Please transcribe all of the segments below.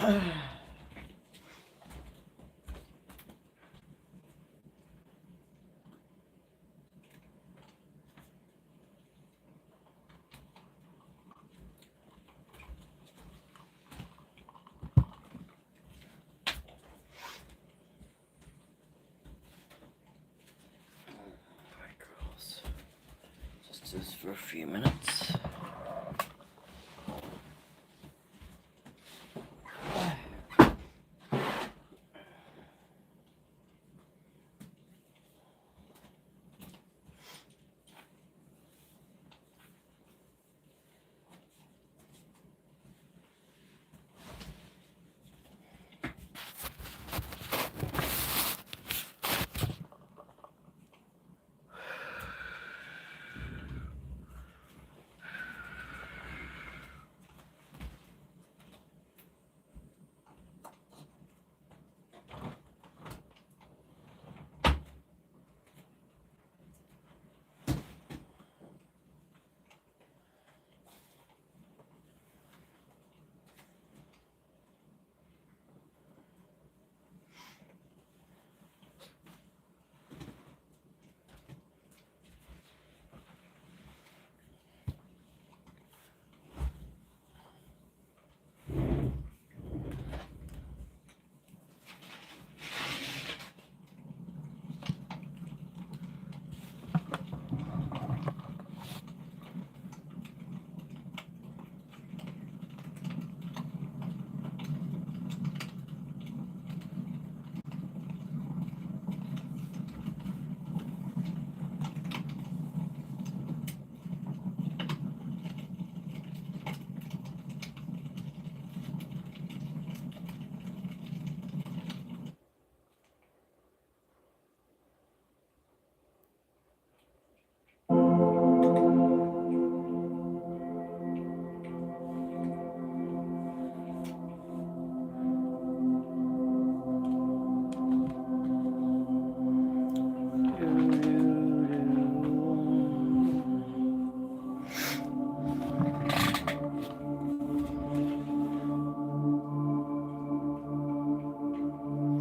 girls. Just this for a few minutes.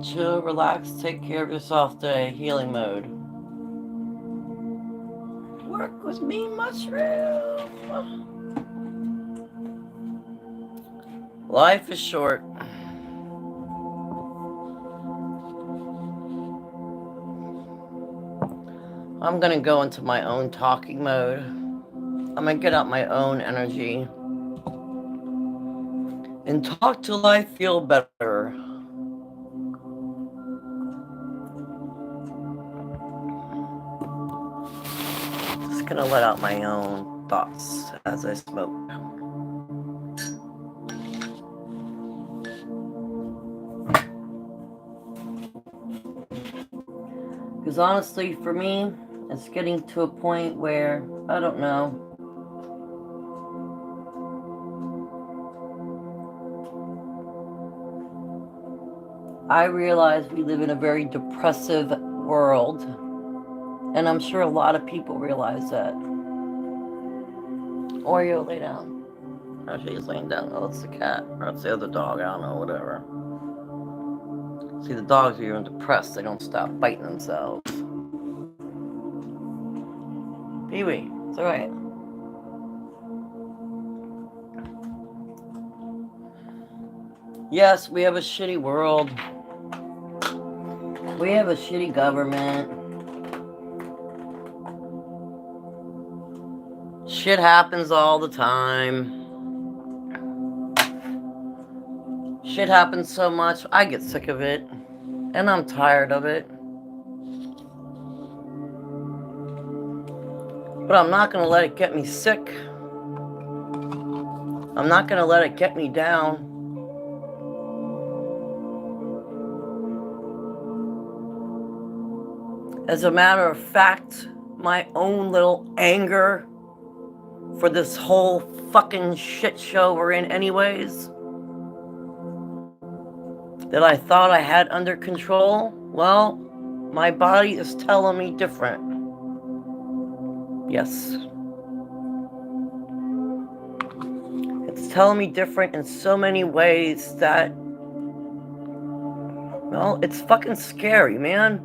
Chill, relax, take care of yourself today. Healing mode. Work with me, mushroom. Life is short. I'm gonna go into my own talking mode. I'm gonna get out my own energy and talk till I feel better. Just gonna let out my own thoughts as I smoke. Because honestly, for me, it's getting to a point where, I don't know, I realize we live in a very depressive world, and I'm sure a lot of people realize that. Oreo, lay down. Oh, she's laying down. Oh, it's the cat, or it's the other dog, I don't know, whatever. See, the dogs are even depressed. They don't stop biting themselves. Pee-wee, it's alright. Yes, we have a shitty world. We have a shitty government. Shit happens all the time. Shit happens so much, I get sick of it. And I'm tired of it. But I'm not gonna let it get me sick. I'm not gonna let it get me down. As a matter of fact, my own little anger for this whole fucking shit show we're in anyways, that I thought I had under control, well, my body is telling me different. Yes. It's telling me different in so many ways that Well, it's fucking scary, man.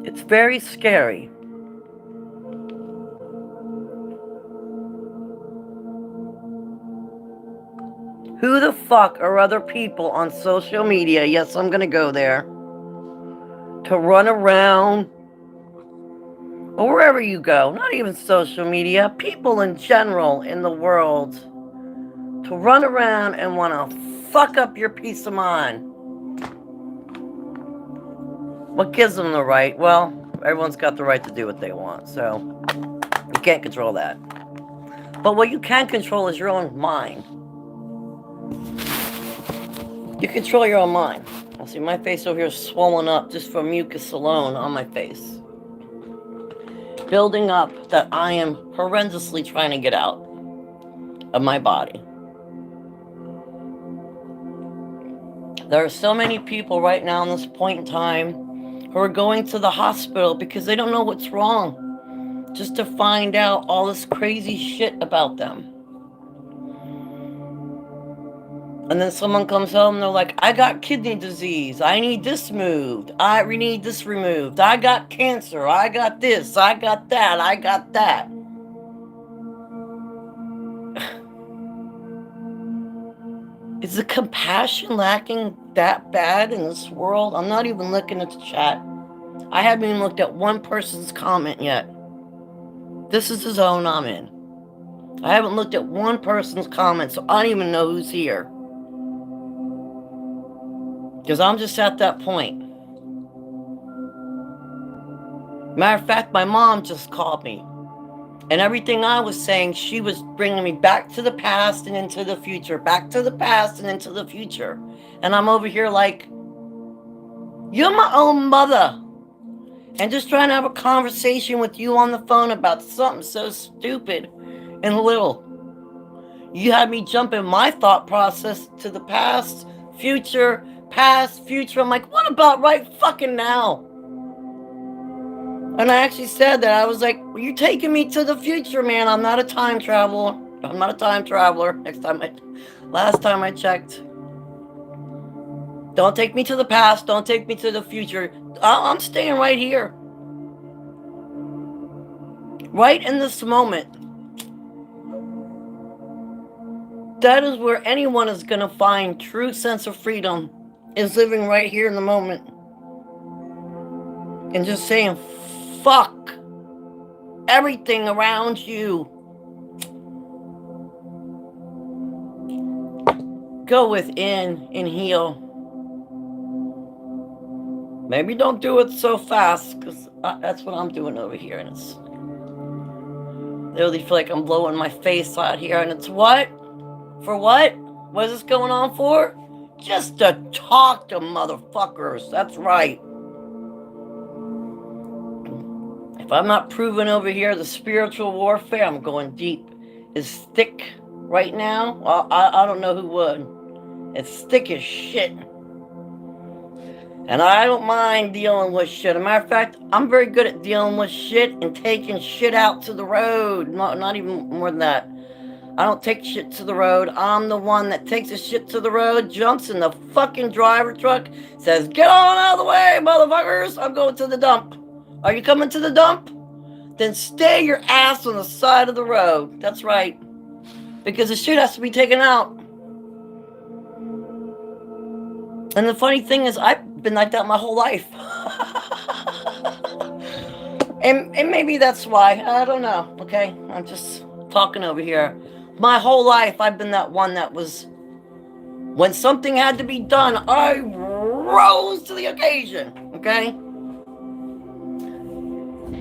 It's very scary. Who the fuck are other people on social media? Yes, I'm gonna go there. To run around, or wherever you go, not even social media, people in general in the world, to run around and want to fuck up your peace of mind. What gives them the right? Well, everyone's got the right to do what they want, so you can't control that. But what you can control is your own mind. You control your own mind. I see my face over here is swollen up just from mucus alone on my face. Building up that I am horrendously trying to get out of my body. There are so many people right now in this point in time who are going to the hospital because they don't know what's wrong, just to find out all this crazy shit about them. And then someone comes home and they're like, I got kidney disease. I need this moved. I need this removed. I got cancer. I got this. I got that. I got that. Is the compassion lacking that bad in this world? I'm not even looking at the chat. I haven't even looked at one person's comment yet. This is the zone I'm in. I haven't looked at one person's comment, so I don't even know who's here. Because I'm just at that point. Matter of fact, my mom just called me. And everything I was saying, she was bringing me back to the past and into the future. Back to the past and into the future. And I'm over here like, you're my own mother. And just trying to have a conversation with you on the phone about something so stupid and little. You had me jump in my thought process to the past, future, past, future. I'm like, what about right fucking now? And I actually said that. I was like, well, you're taking me to the future, man. I'm not a time traveler. I'm not a time traveler. Last time I checked. Don't take me to the past. Don't take me to the future. I'm staying right here. Right in this moment. That is where anyone is going to find true sense of freedom, is living right here in the moment. And just saying, fuck everything around you. Go within and heal. Maybe don't do it so fast, because that's what I'm doing over here. And it's literally feel like I'm blowing my face out here. And it's what? For what? What is this going on for? Just to talk to motherfuckers. That's right. If I'm not proving over here the spiritual warfare, I'm going deep, is thick right now. Well, I don't know who would. It's thick as shit. And I don't mind dealing with shit. As a matter of fact, I'm very good at dealing with shit and taking shit out to the road. Not even more than that. I don't take shit to the road. I'm the one that takes the shit to the road, jumps in the fucking driver truck, says, get on out of the way, motherfuckers. I'm going to the dump. Are you coming to the dump? Then stay your ass on the side of the road. That's right. Because the shit has to be taken out. And the funny thing is, I've been like that my whole life. and maybe that's why. I don't know, okay? I'm just talking over here. My whole life, I've been that one that was, when something had to be done, I rose to the occasion, okay?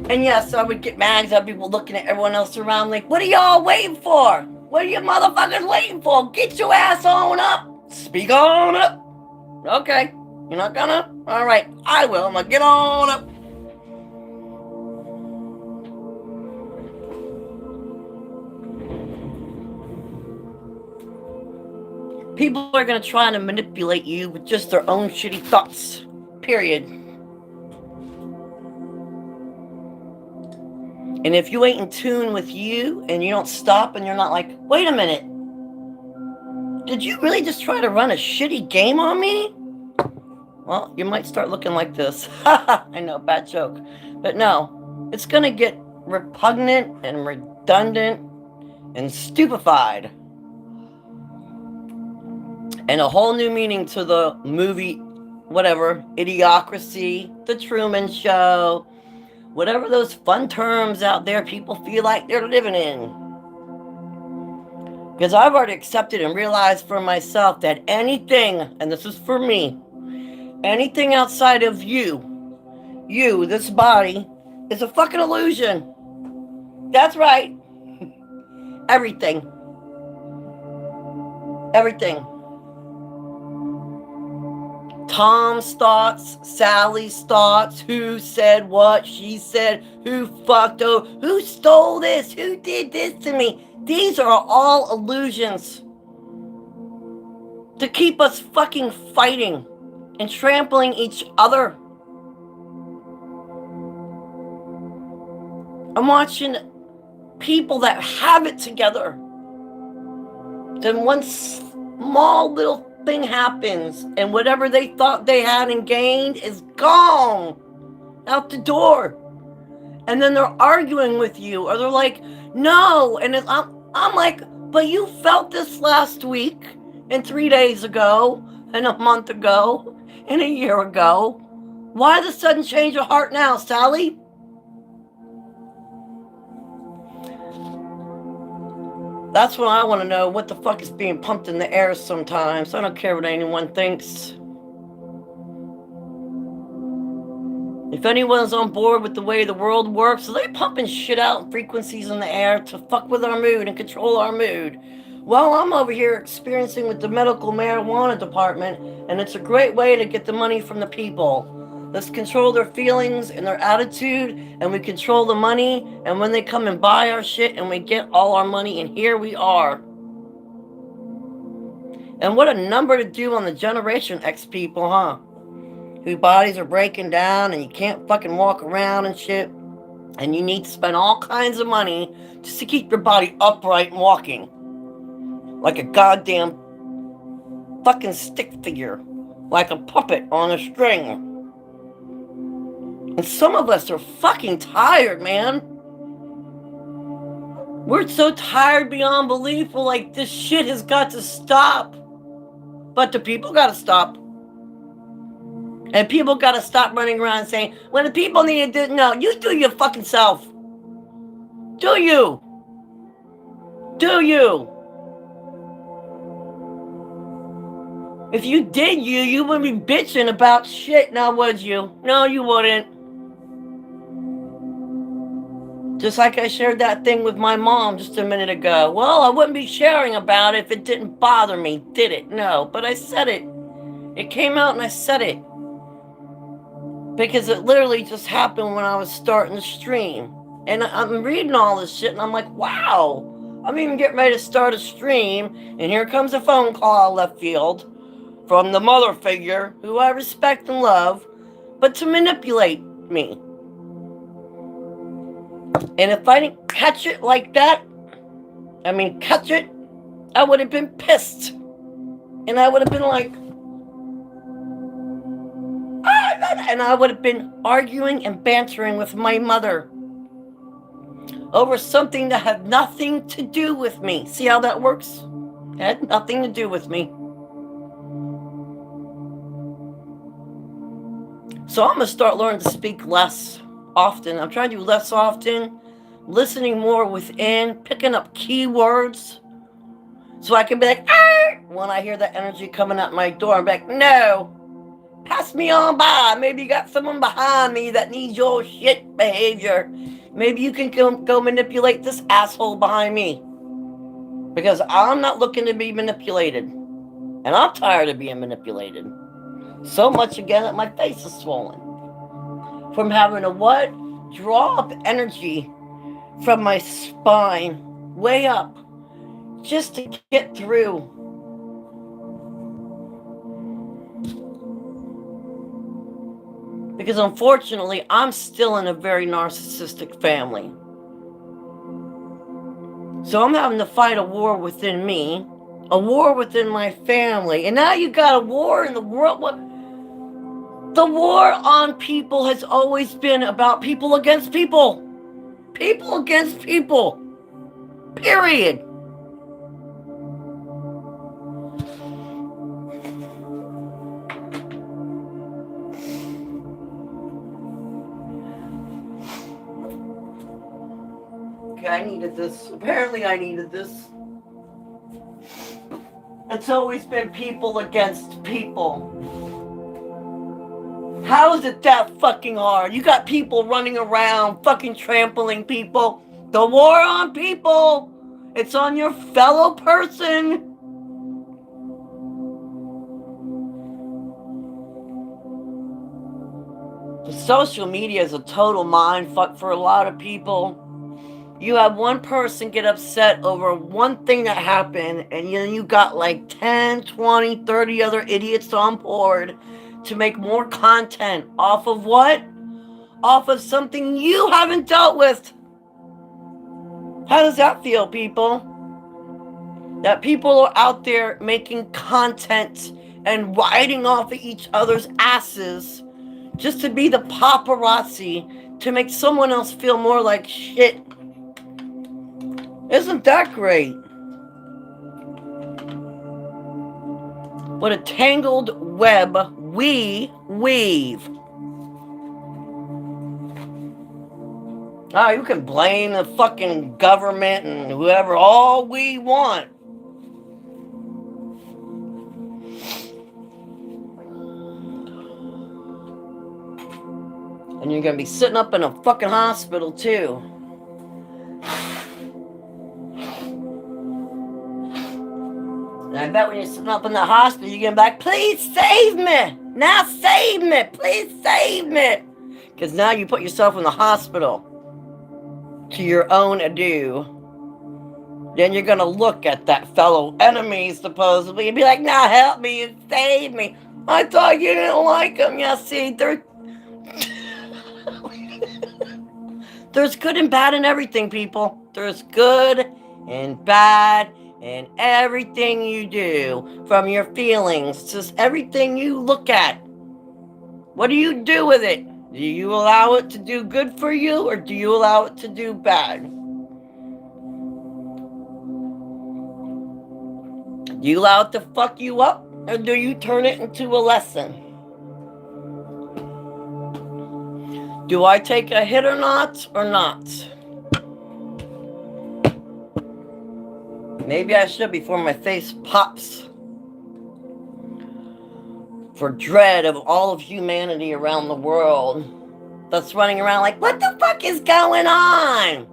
And yes, I would get mad because I had people looking at everyone else around like, what are y'all waiting for? What are you motherfuckers waiting for? Get your ass on up. Speak on up. Okay, you're not gonna? All right, I will. I'm gonna get on up. People are going to try to manipulate you with just their own shitty thoughts. Period. And if you ain't in tune with you and you don't stop and you're not like, wait a minute. Did you really just try to run a shitty game on me? Well, you might start looking like this. I know, bad joke. But no, it's gonna get repugnant and redundant and stupefied. And a whole new meaning to the movie, whatever, Idiocracy, The Truman Show, whatever those fun terms out there people feel like they're living in. Because I've already accepted and realized for myself that anything, and this is for me, anything outside of you, this body, is a fucking illusion. That's right. Everything. Everything. Tom's thoughts, Sally's thoughts, who said what, she said, who fucked, oh, who stole this, who did this to me. These are all illusions to keep us fucking fighting and trampling each other. I'm watching people that have it together. Then one small little thing happens and whatever they thought they had and gained is gone out the door. And then they're arguing with you, or they're like, no. And I'm like, but you felt this last week and 3 days ago and a month ago and a year ago. Why the sudden change of heart now, Sally? That's what I want to know. What the fuck is being pumped in the air sometimes? I don't care what anyone thinks. If anyone's on board with the way the world works, are they pumping shit out frequencies in the air to fuck with our mood and control our mood? Well, I'm over here experiencing with the medical marijuana department, and it's a great way to get the money from the people. Let's control their feelings and their attitude, and we control the money, and when they come and buy our shit, and we get all our money, and here we are. And what a number to do on the Generation X people, huh? Whose bodies are breaking down, and you can't fucking walk around and shit, and you need to spend all kinds of money just to keep your body upright and walking. Like a goddamn fucking stick figure. Like a puppet on a string. And some of us are fucking tired, man. We're so tired beyond belief. We're like, this shit has got to stop. But the people gotta stop. And people gotta stop running around saying, well, the people need to do, no, you do your fucking self. Do you? Do you? If you did you wouldn't be bitching about shit now, would you? No, you wouldn't. Just like I shared that thing with my mom just a minute ago. Well, I wouldn't be sharing about it if it didn't bother me, did it? No, but I said it. It came out and I said it. Because it literally just happened when I was starting the stream. And I'm reading all this shit and I'm like, wow. I'm even getting ready to start a stream. And here comes a phone call left field from the mother figure who I respect and love, but to manipulate me. And if I didn't catch it like that, catch it, I would have been pissed. And I would have been like, and I would have been arguing and bantering with my mother over something that had nothing to do with me. See how that works? It had nothing to do with me. So I'm going to start learning to speak less often. I'm trying to do less often, listening more within, picking up keywords, so I can be like, when I hear that energy coming out my door, I'm like, no, pass me on by. Maybe you got someone behind me that needs your shit behavior. Maybe you can go manipulate this asshole behind me. Because I'm not looking to be manipulated. And I'm tired of being manipulated. So much again that my face is swollen. From having to what? Draw up energy from my spine way up just to get through. Because unfortunately, I'm still in a very narcissistic family. So I'm having to fight a war within me a war within my family, and now you got a war in the world. What? The war on people has always been about people against people. People against people. Period. Okay, I needed this. Apparently I needed this. It's always been people against people. How is it that fucking hard? You got people running around fucking trampling people. The war on people. It's on your fellow person. Social media is a total mindfuck for a lot of people. You have one person get upset over one thing that happened, and then you got like 10, 20, 30 other idiots on board to make more content off of what? Off of something you haven't dealt with. How does that feel, people? That people are out there making content and riding off of each other's asses just to be the paparazzi to make someone else feel more like shit. Isn't that great? What a tangled web we weave. You can blame the fucking government and whoever all we want. And you're gonna be sitting up in a fucking hospital too. And I bet when you're sitting up in the hospital, you're gonna be like, please save me! Now save me! Please save me! Because now you put yourself in the hospital to your own adieu. Then you're gonna look at that fellow enemy, supposedly, and be like, now help me and save me. I thought you didn't like him. Yeah, see, there's good and bad in everything, people. There's good and bad in everything you do, from your feelings to everything you look at. What do you do with it? Do you allow it to do good for you, or do you allow it to do bad? Do you allow it to fuck you up, or do you turn it into a lesson? Do I take a hit or not? Maybe I should before my face pops. For dread of all of humanity around the world that's running around like, what the fuck is going on?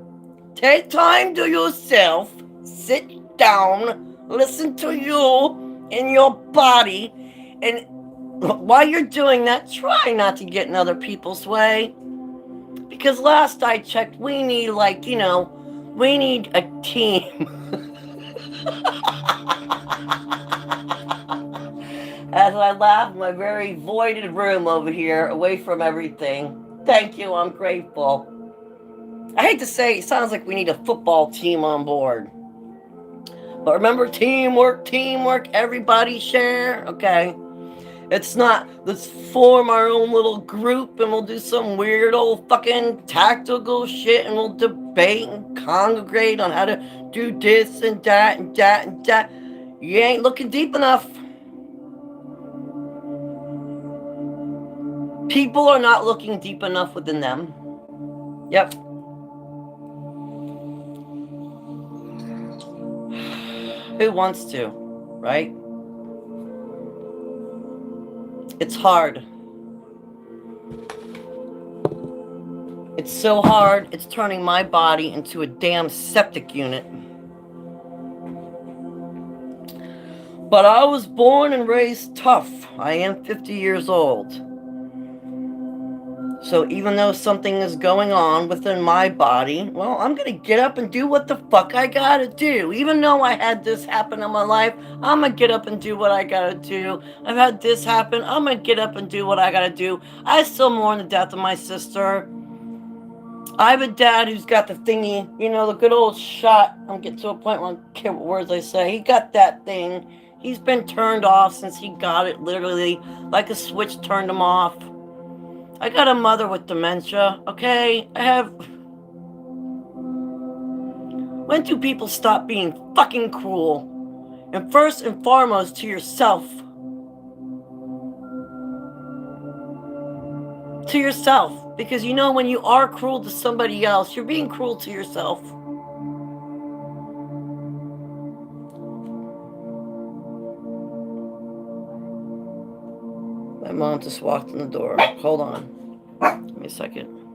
Take time to yourself. Sit down. Listen to you and your body. And while you're doing that, try not to get in other people's way. Because last I checked, we need we need a team. As I laugh in my very voided room over here, away from everything. Thank you, I'm grateful. I hate to say, it sounds like we need a football team on board. But remember, teamwork, everybody share, okay? It's not, let's form our own little group and we'll do some weird old fucking tactical shit and we'll debate and congregate on how to do this and that and that and that. You ain't looking deep enough. People are not looking deep enough within them. Yep. Who wants to, right? It's hard. It's so hard, it's turning my body into a damn septic unit. But I was born and raised tough. I am 50 years old. So even though something is going on within my body, well, I'm going to get up and do what the fuck I got to do. Even though I had this happen in my life, I'm going to get up and do what I got to do. I've had this happen. I'm going to get up and do what I got to do. I still mourn the death of my sister. I have a dad who's got the thingy, you know, the good old shot. I'm getting to a point where I don't care what words I say. He got that thing. He's been turned off since he got it, literally, like a switch turned him off. I got a mother with dementia, okay? I have... When do people stop being fucking cruel? And first and foremost to yourself. To yourself. Because you know when you are cruel to somebody else, you're being cruel to yourself. My mom just walked in the door. Hold on. Give me a second.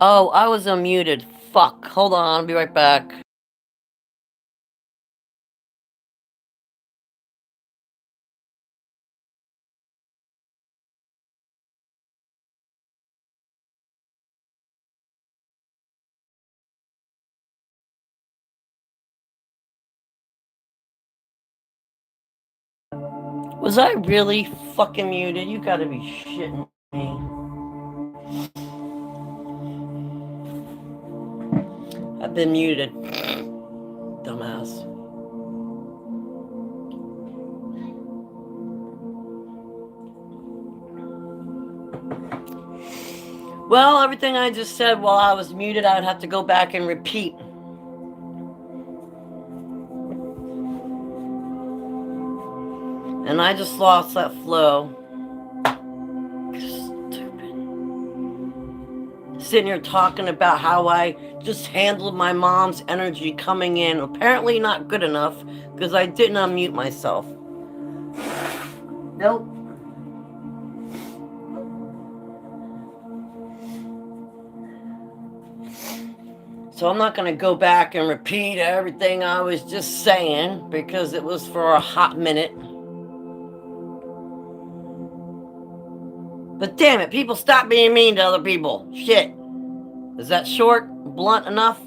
Oh, I was unmuted. Fuck. Hold on. I'll be right back. Was I really fucking muted? You gotta be shitting me. I've been muted. Dumbass. Well, everything I just said while I was muted, I'd have to go back and repeat. And I just lost that flow. Stupid. Sitting here talking about how I just handled my mom's energy coming in. Apparently not good enough because I didn't unmute myself. Nope. So I'm not going to go back and repeat everything I was just saying because it was for a hot minute. But damn it, people stop being mean to other people. Shit. Is that short? Blunt enough?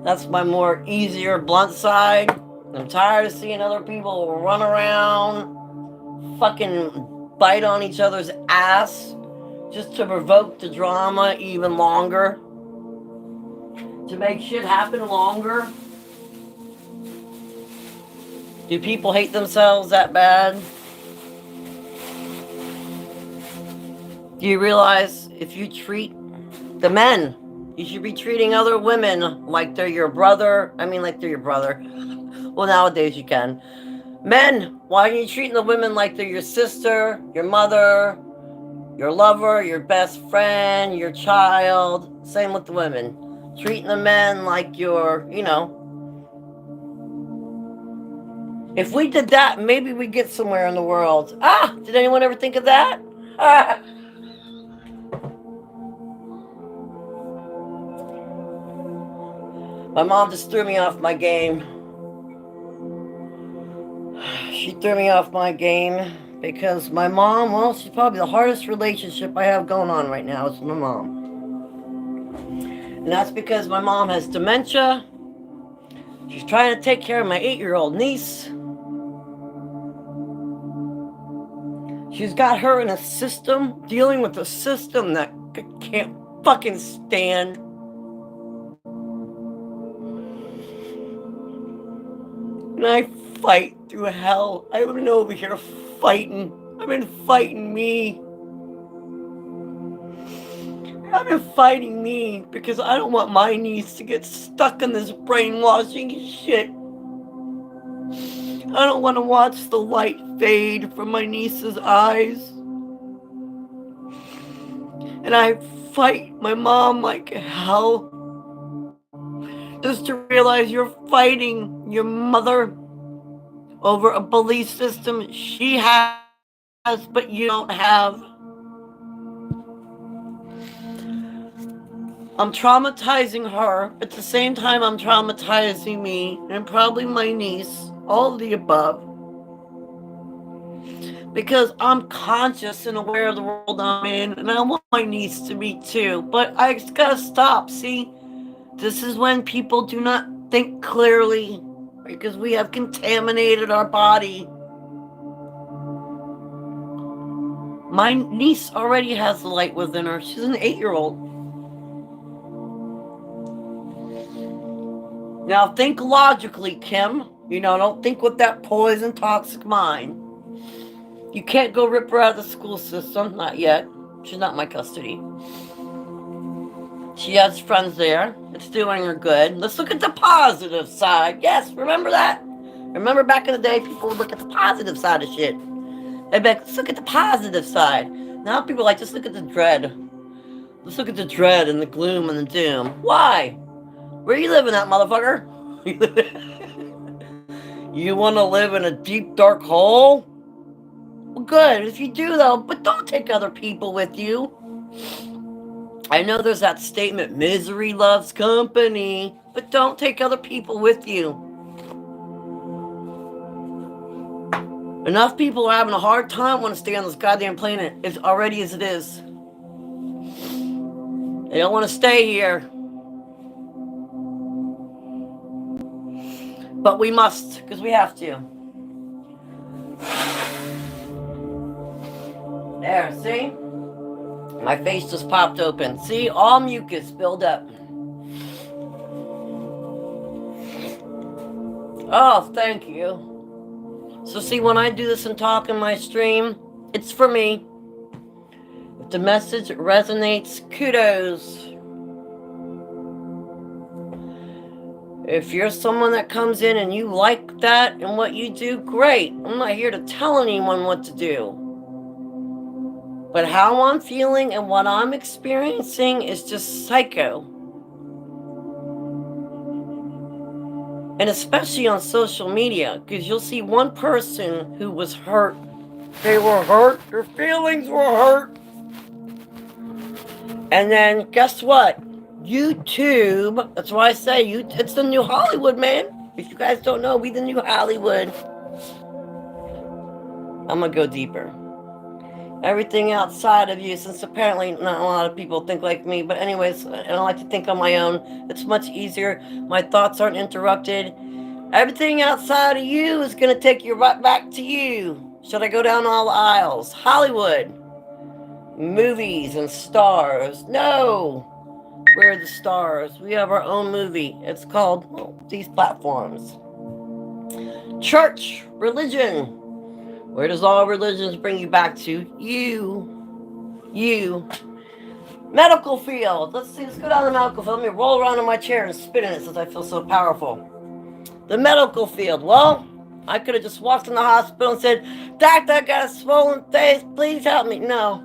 That's my more easier blunt side. I'm tired of seeing other people run around, fucking bite on each other's ass just to provoke the drama even longer. To make shit happen longer. Do people hate themselves that bad? Do you realize if you treat the men, you should be treating other women like they're your brother? I mean, like they're your brother. Well, nowadays you can. Men, why are you treating the women like they're your sister, your mother, your lover, your best friend, your child? Same with the women. Treating the men like you're, you know. If we did that, maybe we'd get somewhere in the world. Ah, did anyone ever think of that? Ah. My mom just threw me off my game. She threw me off my game because my mom, well, she's probably the hardest relationship I have going on right now is my mom. And that's because my mom has dementia. She's trying to take care of my 8-year-old niece. She's got her in a system, dealing with a system that I can't fucking stand. And I fight through hell. I've been over here fighting. I've been fighting me. I've been fighting me because I don't want my niece to get stuck in this brainwashing shit. I don't want to watch the light fade from my niece's eyes. And I fight my mom like hell. Just to realize you're fighting your mother over a belief system she has, but you don't have. I'm traumatizing her. At the same time, I'm traumatizing me and probably my niece, all of the above. Because I'm conscious and aware of the world I'm in, and I want my niece to be too. But I just gotta stop, see? This is when people do not think clearly because we have contaminated our body. My niece already has the light within her. She's an 8-year-old. Now think logically, Kim. You know, don't think with that poison, toxic mind. You can't go rip her out of the school system. Not yet. She's not in my custody. She has friends there. It's doing her good. Let's look at the positive side. Yes, remember that? Remember back in the day, people would look at the positive side of shit. They'd be like, let's look at the positive side. Now people are like, just look at the dread. Let's look at the dread and the gloom and the doom. Why? Where are you living at, motherfucker? You want to live in a deep, dark hole? Well, good. If you do, though, but don't take other people with you. I know there's that statement, misery loves company, but don't take other people with you. Enough people are having a hard time wanting to stay on this goddamn planet, it's already as it is. They don't want to stay here. But we must, because we have to. There, see? My face just popped open. See, all mucus build up. Oh, thank you. So see, when I do this and talk in my stream, it's for me. If the message resonates, kudos. If you're someone that comes in and you like that and what you do, great. I'm not here to tell anyone what to do. But how I'm feeling and what I'm experiencing is just psycho. And especially on social media, because you'll see one person who was hurt. They were hurt. Their feelings were hurt. And then guess what? YouTube, that's why I say it's the new Hollywood, man. If you guys don't know, we the new Hollywood. I'm gonna go deeper. Everything outside of you, since apparently not a lot of people think like me, but anyways, I don't like to think on my own. It's much easier. My thoughts aren't interrupted. Everything outside of you is gonna take you right back to you. Should I go down all the aisles? Hollywood. Movies and stars. No. We're the stars. We have our own movie. It's called these platforms. Church, religion. Where does all religions bring you back to? You. Medical field. Let's go down the medical field. Let me roll around in my chair and spin in it since I feel so powerful. The medical field. Well, I could have just walked in the hospital and said, "Doctor, I got a swollen face. Please help me." No.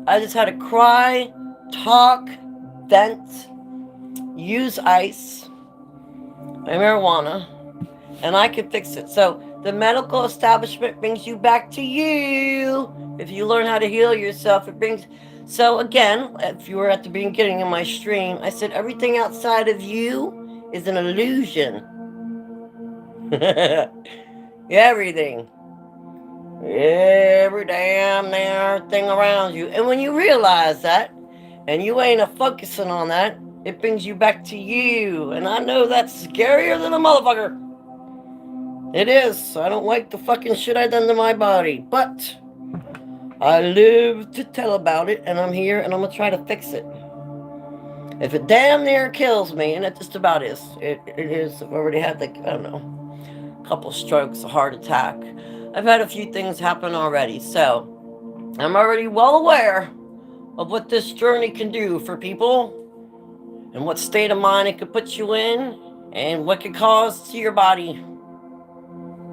I just had to cry, talk, vent, use ice and marijuana, and I can fix it. So the medical establishment brings you back to you. If you learn how to heal yourself, it brings... So again, if you were at the beginning of my stream, I said everything outside of you is an illusion. Everything. Every damn thing around you. And when you realize that, and you ain't focusing on that, it brings you back to you. And I know that's scarier than a motherfucker. It is. I don't like the fucking shit I done to my body. But I live to tell about it, and I'm here, and I'm going to try to fix it. If it damn near kills me, and it just about is. It is. I've already had, like, I don't know, a couple strokes, a heart attack. I've had a few things happen already. So I'm already well aware of what this journey can do for people and what state of mind it could put you in and what could cause to your body.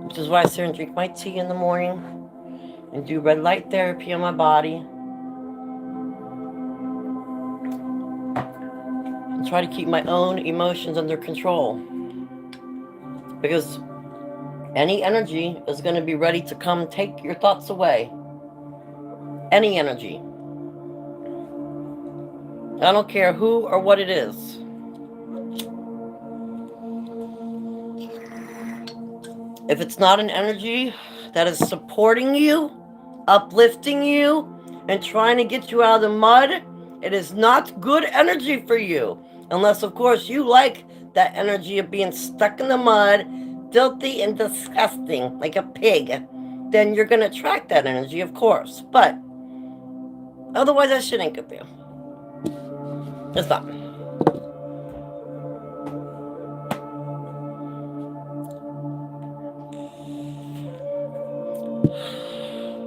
Which is why I sit and drink my tea in the morning and do red light therapy on my body. And try to keep my own emotions under control. Because any energy is going to be ready to come take your thoughts away. Any energy. I don't care who or what it is. If it's not an energy that is supporting you, uplifting you, and trying to get you out of the mud, it is not good energy for you. Unless, of course, you like that energy of being stuck in the mud, filthy and disgusting, like a pig. Then you're going to attract that energy, of course. But otherwise, that shit ain't good for you. It's not.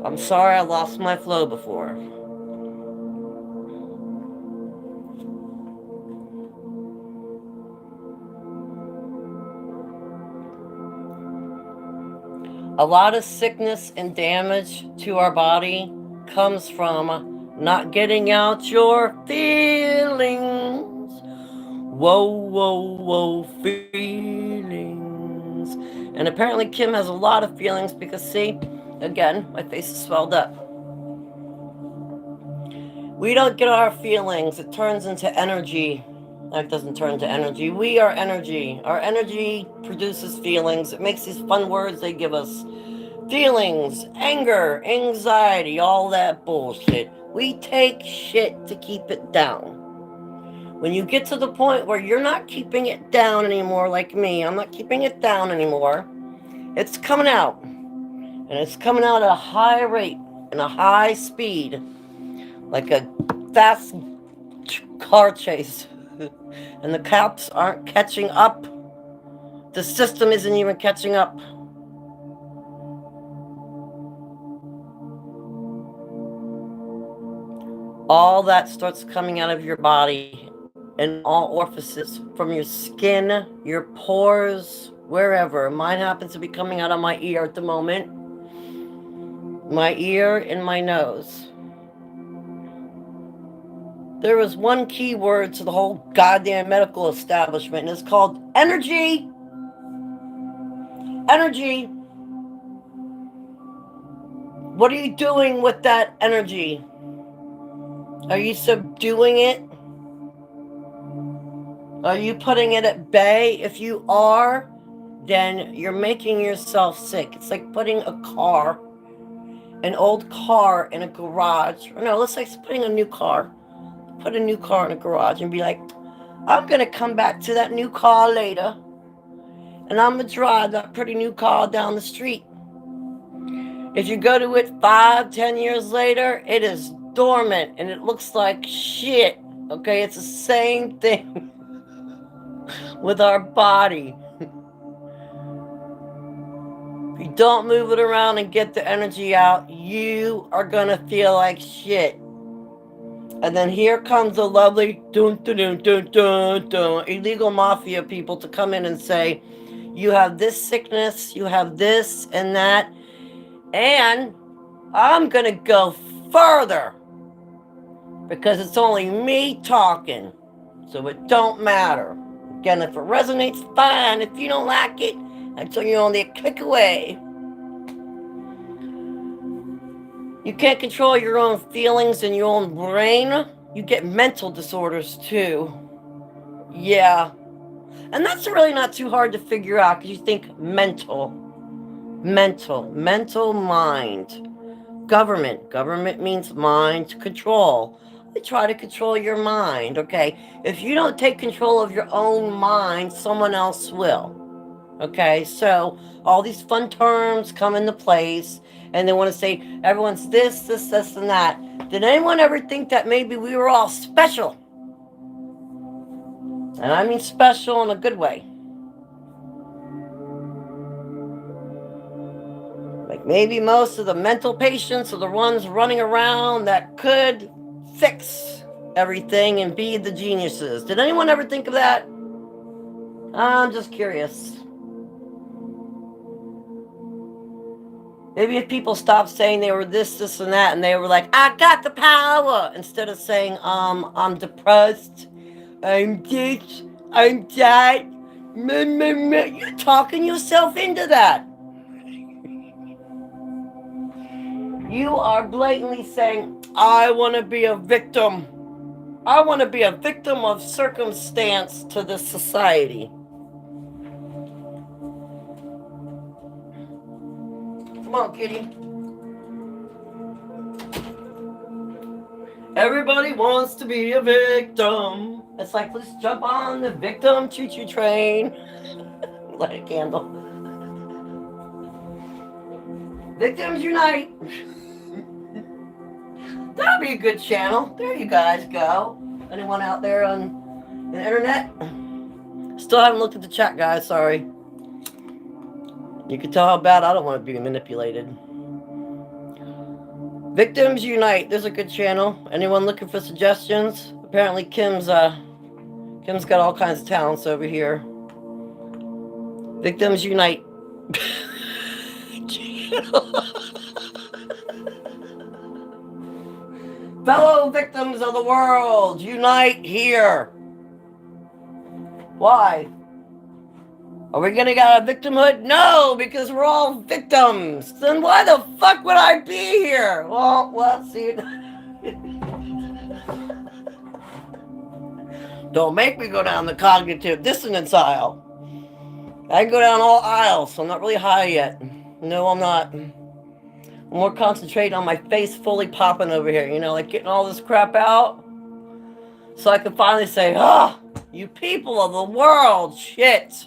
I'm sorry I lost my flow before. A lot of sickness and damage to our body comes from not getting out your feelings. Whoa, feelings. And apparently Kim has a lot of feelings because, see, Again, my face is swelled up. We don't get our feelings. It turns into energy. That doesn't turn into energy. We are energy. Our energy produces feelings. It makes these fun words they give us. Feelings, anger, anxiety, all that bullshit. We take shit to keep it down. When you get to the point where you're not keeping it down anymore, like me, I'm not keeping it down anymore, it's coming out. And it's coming out at a high rate and a high speed, like a fast car chase. And the cops aren't catching up. The system isn't even catching up. All that starts coming out of your body in all orifices, from your skin, your pores, wherever. Mine happens to be coming out of my ear at the moment. My ear and my nose. There was one key word to the whole goddamn medical establishment, and it's called energy. Energy. What are you doing with that energy? Are you subduing it? Are you putting it at bay? If you are, then you're making yourself sick. It's like putting a car, an old car in a garage. Or no, let's say it's putting a new car. Put a new car in a garage and be like, I'm going to come back to that new car later. And I'm going to drive that pretty new car down the street. If you go to it 5-10 years later, it is dormant and it looks like shit. Okay, it's the same thing with our body. If you don't move it around and get the energy out, you are gonna feel like shit. And then here comes the lovely dun, dun, dun, dun, dun, dun, illegal mafia people to come in and say, you have this sickness, you have this and that, and I'm gonna go further because it's only me talking, so it don't matter. Again, if it resonates, fine. If you don't like it, until you're only a click away. You can't control your own feelings in your own brain. You get mental disorders too. Yeah. And that's really not too hard to figure out because you think mental mind. Government means mind control. They try to control your mind, okay? If you don't take control of your own mind, someone else will. Okay, so all these fun terms come into place, and they want to say everyone's this, and that. Did anyone ever think that maybe we were all special? And I mean special in a good way. Like maybe most of the mental patients are the ones running around that could fix everything and be the geniuses. Did anyone ever think of that? I'm just curious. Maybe if people stopped saying they were this, and that, and they were like, I got the power, instead of saying, I'm depressed, I'm this, I'm that, you're talking yourself into that. You are blatantly saying, I want to be a victim. I want to be a victim of circumstance to this society. Come on, kitty. Everybody wants to be a victim. It's like, let's jump on the victim choo-choo train. Light a candle. Victims unite. That'd be a good channel. There you guys go. Anyone out there on the internet? Still haven't looked at the chat, guys. Sorry. You can tell how bad I don't want to be manipulated. Victims Unite. There's a good channel. Anyone looking for suggestions? Apparently Kim's got all kinds of talents over here. Victims Unite. Fellow victims of the world, unite here. Why? Are we gonna get a victimhood? No, because we're all victims. Then why the fuck would I be here? Well, see. Don't make me go down the cognitive dissonance aisle. I can go down all aisles, so I'm not really high yet. No, I'm not. I'm more concentrated on my face fully popping over here, you know, like getting all this crap out. So I can finally say, you people of the world, shit.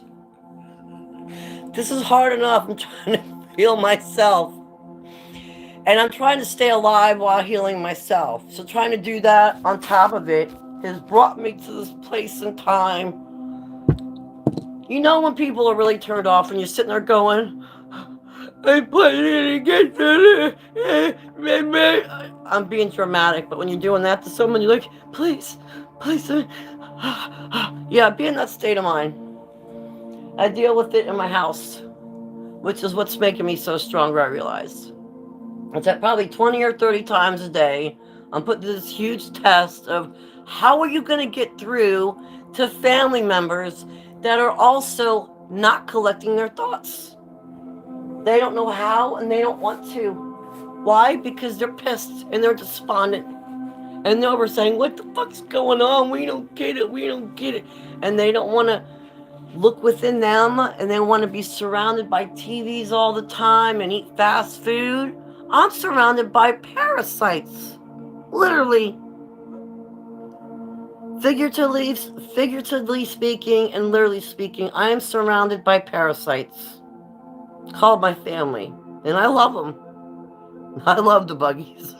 This is hard enough. I'm trying to heal myself. And I'm trying to stay alive while healing myself. So trying to do that on top of it has brought me to this place in time. You know when people are really turned off and you're sitting there going, I played it again. I'm being dramatic, but when you're doing that to someone, you're like, please. Yeah, be in that state of mind. I deal with it in my house, which is what's making me so stronger, I realize. It's at probably 20 or 30 times a day. I'm putting this huge test of how are you going to get through to family members that are also not collecting their thoughts. They don't know how and they don't want to. Why? Because they're pissed and they're despondent. And they're saying, what the fuck's going on? We don't get it. And they don't want to look within them, and they want to be surrounded by TVs all the time and eat fast food. I'm surrounded by parasites. Literally. Figuratively speaking and literally speaking, I am surrounded by parasites called my family. And I love them. I love the buggies.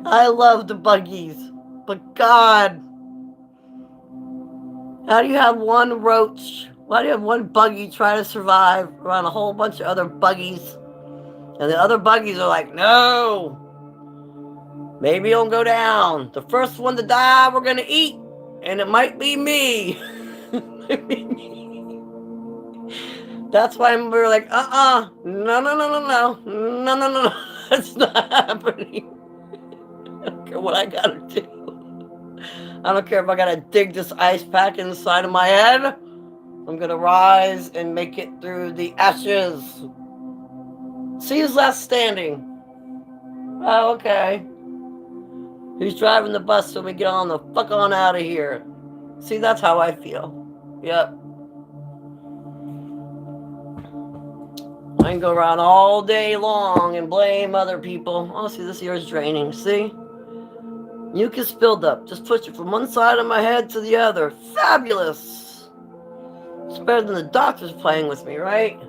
I love the buggies. But God, how do you have one roach? Why do you have one buggy try to survive around a whole bunch of other buggies? And the other buggies are like, no, maybe it'll go down. The first one to die, we're going to eat. And it might be me. That's why we're like, no. It's not happening. I don't care what I got to do. I don't care if I gotta dig this ice pack inside of my head. I'm gonna rise and make it through the ashes. See who's last standing. Oh, okay. Who's driving the bus so we get on the fuck on out of here? See, that's how I feel. Yep. I can go around all day long and blame other people. Oh, see, this here is draining. See? Mucus buildup. Just push it from one side of my head to the other. Fabulous. It's better than the doctors playing with me, right?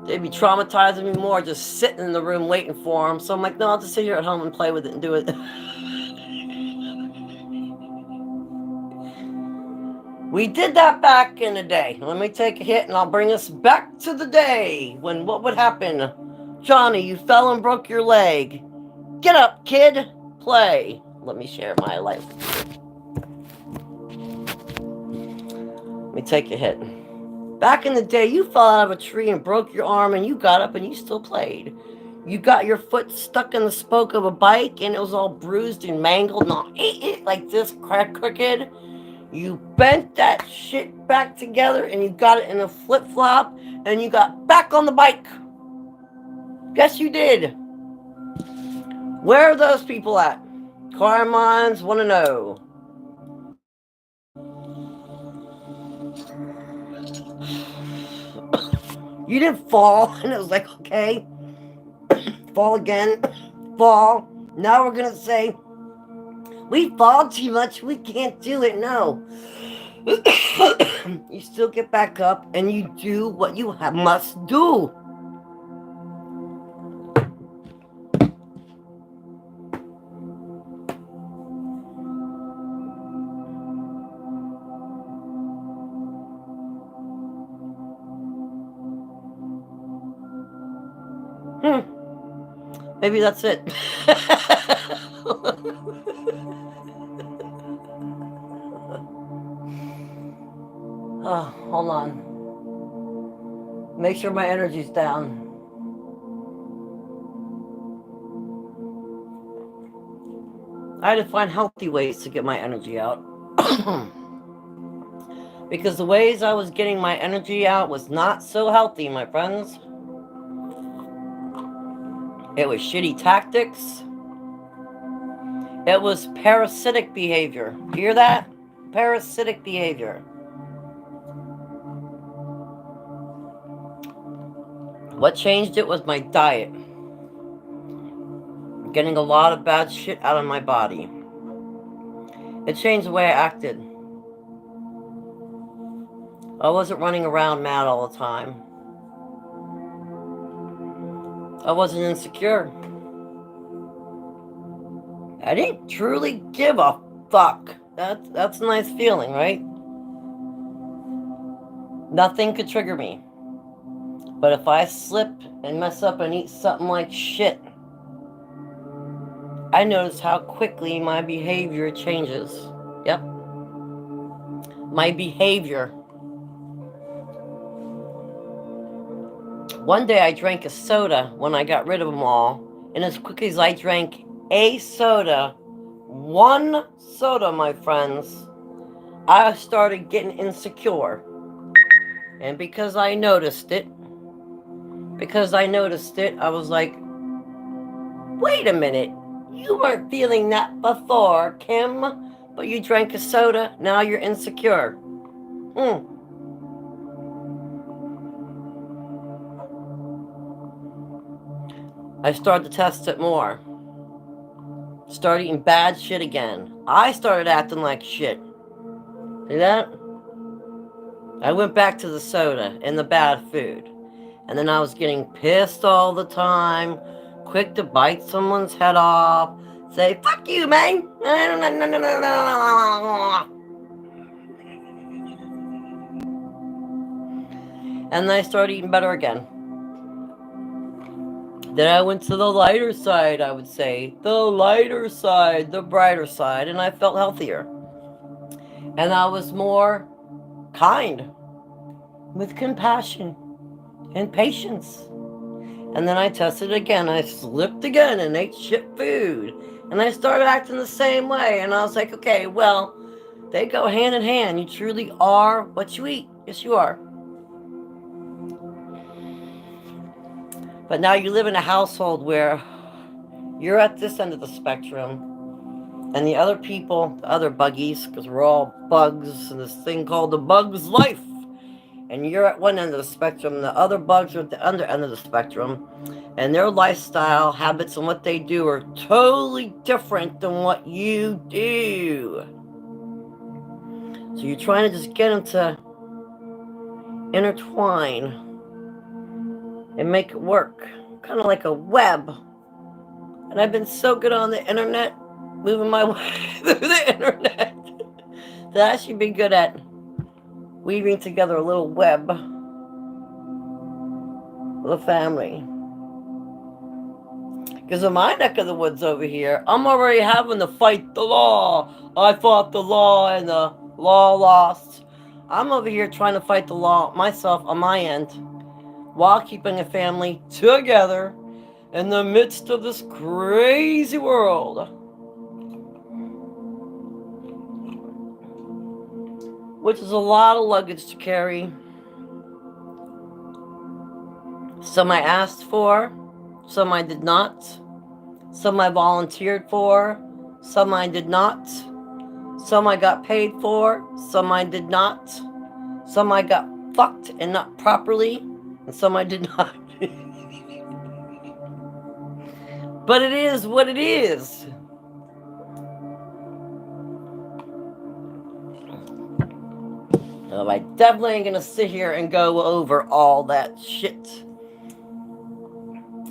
They'd be traumatizing me more just sitting in the room waiting for them. So I'm like, no, I'll just sit here at home and play with it and do it. We did that back in the day. Let me take a hit and I'll bring us back to the day when what would happen? Johnny, you fell and broke your leg. Get up, kid. Play. Let me share my life. Let me take a hit. Back in the day, you fell out of a tree and broke your arm and you got up and you still played. You got your foot stuck in the spoke of a bike and it was all bruised and mangled and all like this, crooked. You bent that shit back together and you got it in a flip-flop and you got back on the bike. Yes, you did. Where are those people at? Car minds want to know. You didn't fall, and it was like, okay, fall again, fall. Now we're gonna say, we fall too much, we can't do it. No. You still get back up and you do what you must do. Maybe that's it. Oh, hold on. Make sure my energy's down. I had to find healthy ways to get my energy out. Because the ways I was getting my energy out was not so healthy, my friends. It was shitty tactics. It was parasitic behavior. Hear that? Parasitic behavior. What changed it was my diet. Getting a lot of bad shit out of my body. It changed the way I acted. I wasn't running around mad all the time. I wasn't insecure. I didn't truly give a fuck. That's a nice feeling, right? Nothing could trigger me. But if I slip and mess up and eat something like shit, I notice how quickly my behavior changes. Yep. My behavior. One day I drank a soda when I got rid of them all, and as quickly as I drank a soda, one soda, my friends, I started getting insecure. And because I noticed it, I was like, wait a minute, you weren't feeling that before, Kim, but you drank a soda, now you're insecure. I started to test it more. Started eating bad shit again. I started acting like shit. See that? I went back to the soda and the bad food. And then I was getting pissed all the time, quick to bite someone's head off, say, fuck you, man. And then I started eating better again. Then I went to the lighter side, I would say. The lighter side, the brighter side, and I felt healthier. And I was more kind, with compassion and patience. And then I tested again. I slipped again and ate shit food. And I started acting the same way. And I was like, okay, well, they go hand in hand. You truly are what you eat. Yes, you are. But now you live in a household where you're at this end of the spectrum. And the other people, the other buggies, because we're all bugs in this thing called the bug's life. And you're at one end of the spectrum, the other bugs are at the other end of the spectrum. And their lifestyle, habits, and what they do are totally different than what you do. So you're trying to just get them to intertwine and make it work. Kind of like a web. And I've been so good on the internet, moving my way through the internet, that I should be good at weaving together a little web with a family. Because in my neck of the woods over here, I'm already having to fight the law. I fought the law and the law lost. I'm over here trying to fight the law myself on my end while keeping a family together in the midst of this crazy world. Which is a lot of luggage to carry. Some I asked for, some I did not. Some I volunteered for, some I did not. Some I got paid for, some I did not. Some I got fucked and not properly, and some I did not. But it is what it is. I definitely ain't gonna sit here and go over all that shit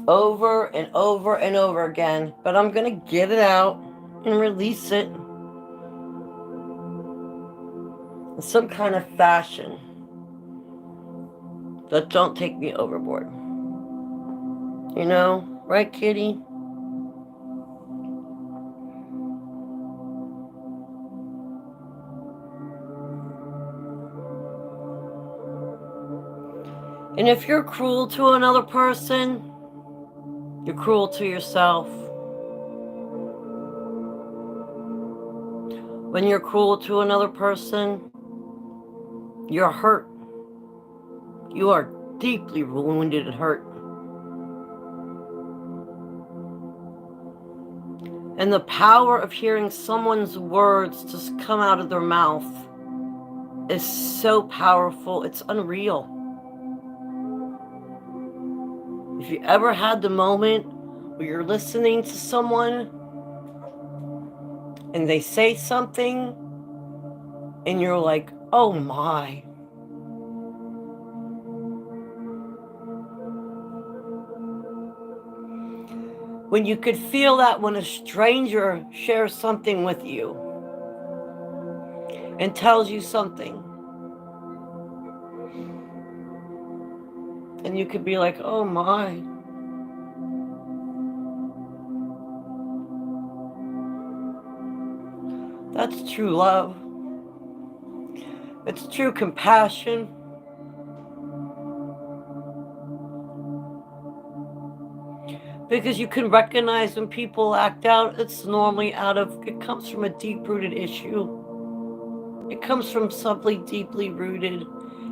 over and over and over again, but I'm gonna get it out and release it in some kind of fashion that don't take me overboard. You know, right, kitty? And if you're cruel to another person, you're cruel to yourself. When you're cruel to another person, you're hurt. You are deeply wounded and hurt. And the power of hearing someone's words just come out of their mouth is so powerful, it's unreal. If you ever had the moment where you're listening to someone and they say something and you're like, oh my. When you could feel that when a stranger shares something with you and tells you something, and you could be like, oh my. That's true love. It's true compassion. Because you can recognize when people act out, it's normally it comes from a deep-rooted issue. It comes from something deeply rooted.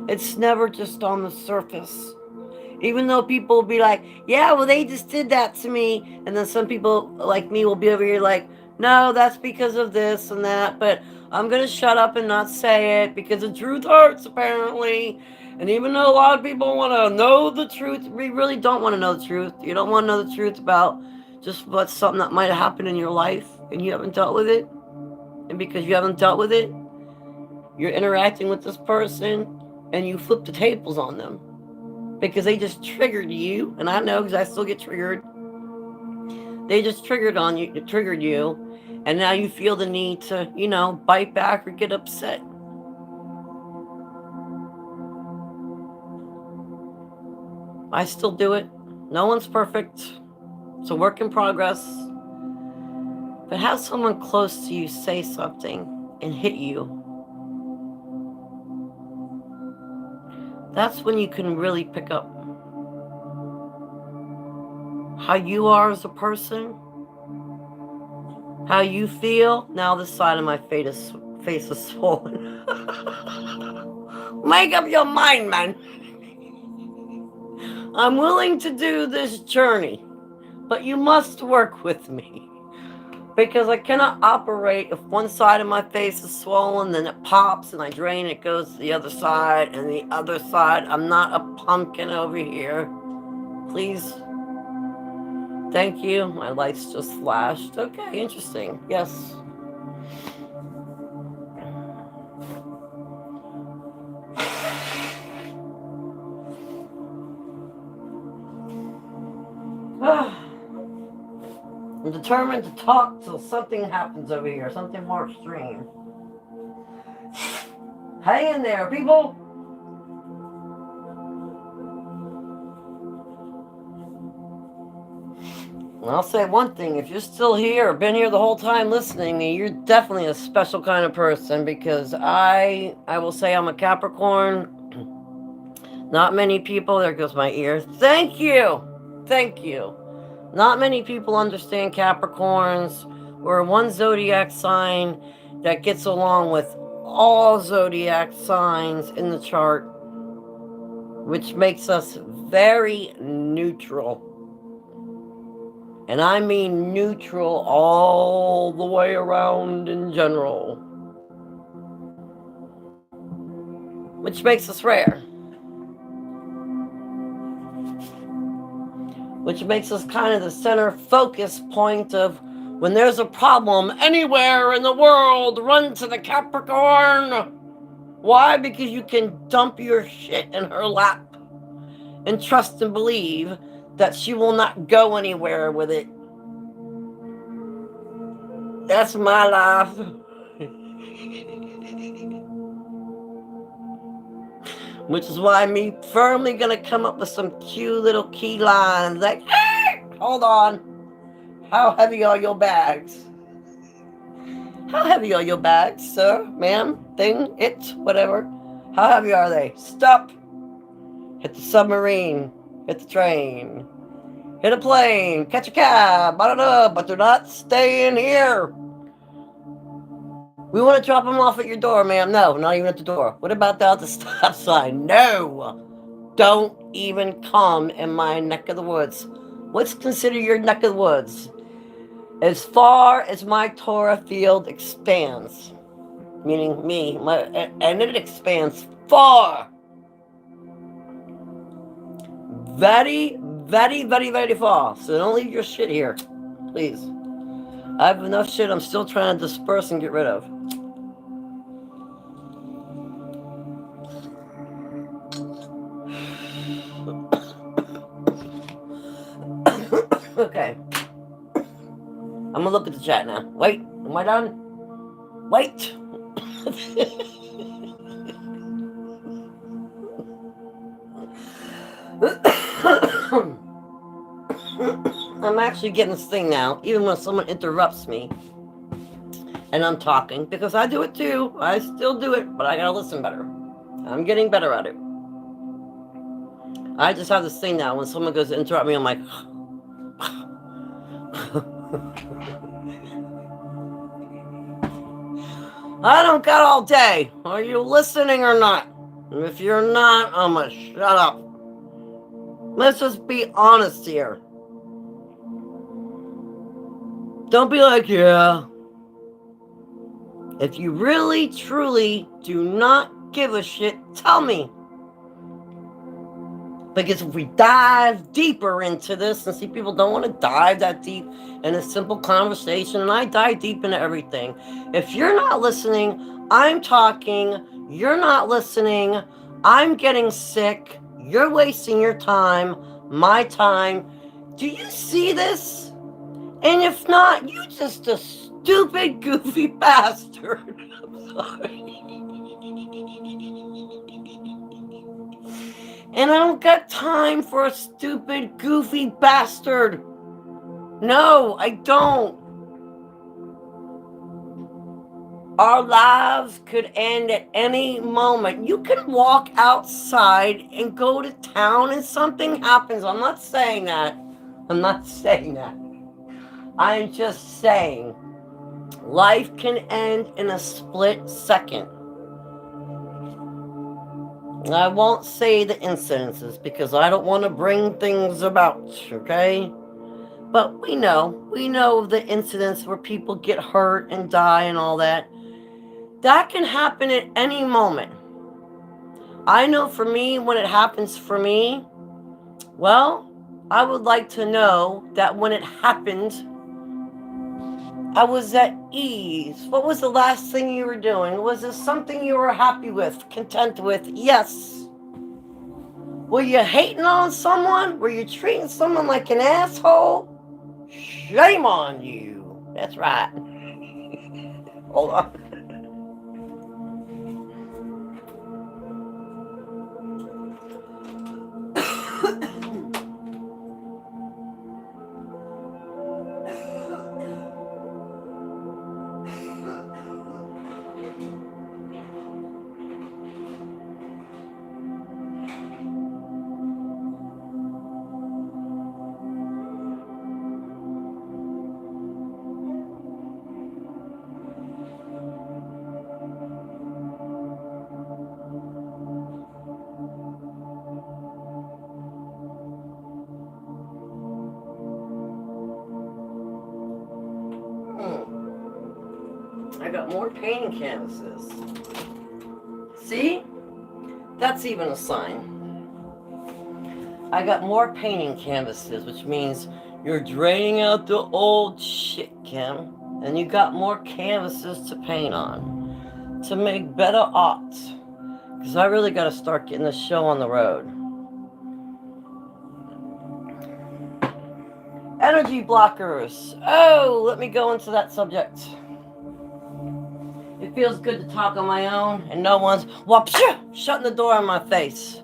It's never just on the surface. Even though people will be like, yeah, well, they just did that to me. And then some people like me will be over here like, no, that's because of this and that. But I'm going to shut up and not say it because the truth hurts, apparently. And even though a lot of people want to know the truth, we really don't want to know the truth. You don't want to know the truth about just what's something that might have happened in your life and you haven't dealt with it. And because you haven't dealt with it, you're interacting with this person and you flip the tables on them. Because they just triggered you, and I know because I still get triggered. They just triggered you, and now you feel the need to, bite back or get upset. I still do it. No one's perfect. It's a work in progress. But have someone close to you say something and hit you. That's when you can really pick up how you are as a person, how you feel. Now this side of my face is swollen. Make up your mind, man. I'm willing to do this journey, but you must work with me. Because I cannot operate if one side of my face is swollen, then it pops and I drain, it goes to the other side and the other side. I'm not a pumpkin over here. Please. Thank you. My lights just flashed. Okay, interesting. Yes. I'm determined to talk till something happens over here, something more extreme. Hang in there, people. And I'll say one thing, if you're still here, been here the whole time listening, you're definitely a special kind of person because I will say I'm a Capricorn. Not many people, there goes my ear. Thank you. Not many people understand Capricorns. We're one zodiac sign that gets along with all zodiac signs in the chart, which makes us very neutral. And I mean neutral all the way around in general, which makes us rare. Which makes us kind of the center focus point of when there's a problem anywhere in the world, run to the Capricorn. Why? Because you can dump your shit in her lap and trust and believe that she will not go anywhere with it. That's my life. Which is why me firmly gonna come up with some cute little key lines like, hey, hold on. How heavy are your bags? How heavy are your bags, sir, ma'am, thing, it, whatever? How heavy are they? Stop. Hit the submarine. Hit the train. Hit a plane. Catch a cab. I don't know, but do not stay in here. We want to drop them off at your door, ma'am. No, not even at the door. What about the stop sign? No. Don't even come in my neck of the woods. What's considered your neck of the woods? As far as my Torah field expands, meaning me, and it expands far. Very, very, very, very far. So don't leave your shit here, please. I have enough shit I'm still trying to disperse and get rid of. Okay. I'm gonna look at the chat now. Wait, am I done? Wait. I'm actually getting this thing now, even when someone interrupts me and I'm talking, because I do it too. I still do it, but I gotta listen better. I'm getting better at it. I just have this thing now, when someone goes to interrupt me, I'm like, I don't got all day. Are you listening or not? And if you're not, I'm gonna shut up. Let's just be honest here. Don't be like, yeah. If you really, truly do not give a shit, tell me. Because if we dive deeper into this, and see, people don't want to dive that deep in a simple conversation, and I dive deep into everything. If you're not listening, I'm talking, you're not listening, I'm getting sick, you're wasting your time, my time. Do you see this? And if not, you just a stupid, goofy bastard. I'm sorry. And I don't got time for a stupid, goofy bastard. No, I don't. Our lives could end at any moment. You can walk outside and go to town and something happens. I'm not saying that. I'm not saying that. I'm just saying life can end in a split second. I won't say the incidences because I don't want to bring things about, okay? But we know the incidents where people get hurt and die and all that. That can happen at any moment. I know for me, when it happens for me, well, I would like to know that when it happened, I was at ease. What was the last thing you were doing? Was it something you were happy with, content with? Yes. Were you hating on someone? Were you treating someone like an asshole? Shame on you. That's right. Hold on. I got more painting canvases. See? That's even a sign. I got more painting canvases, which means you're draining out the old shit, Kim. And you got more canvases to paint on. To make better art. Because I really got to start getting this show on the road. Energy blockers. Oh, let me go into that subject. It feels good to talk on my own and no one's shutting the door in my face.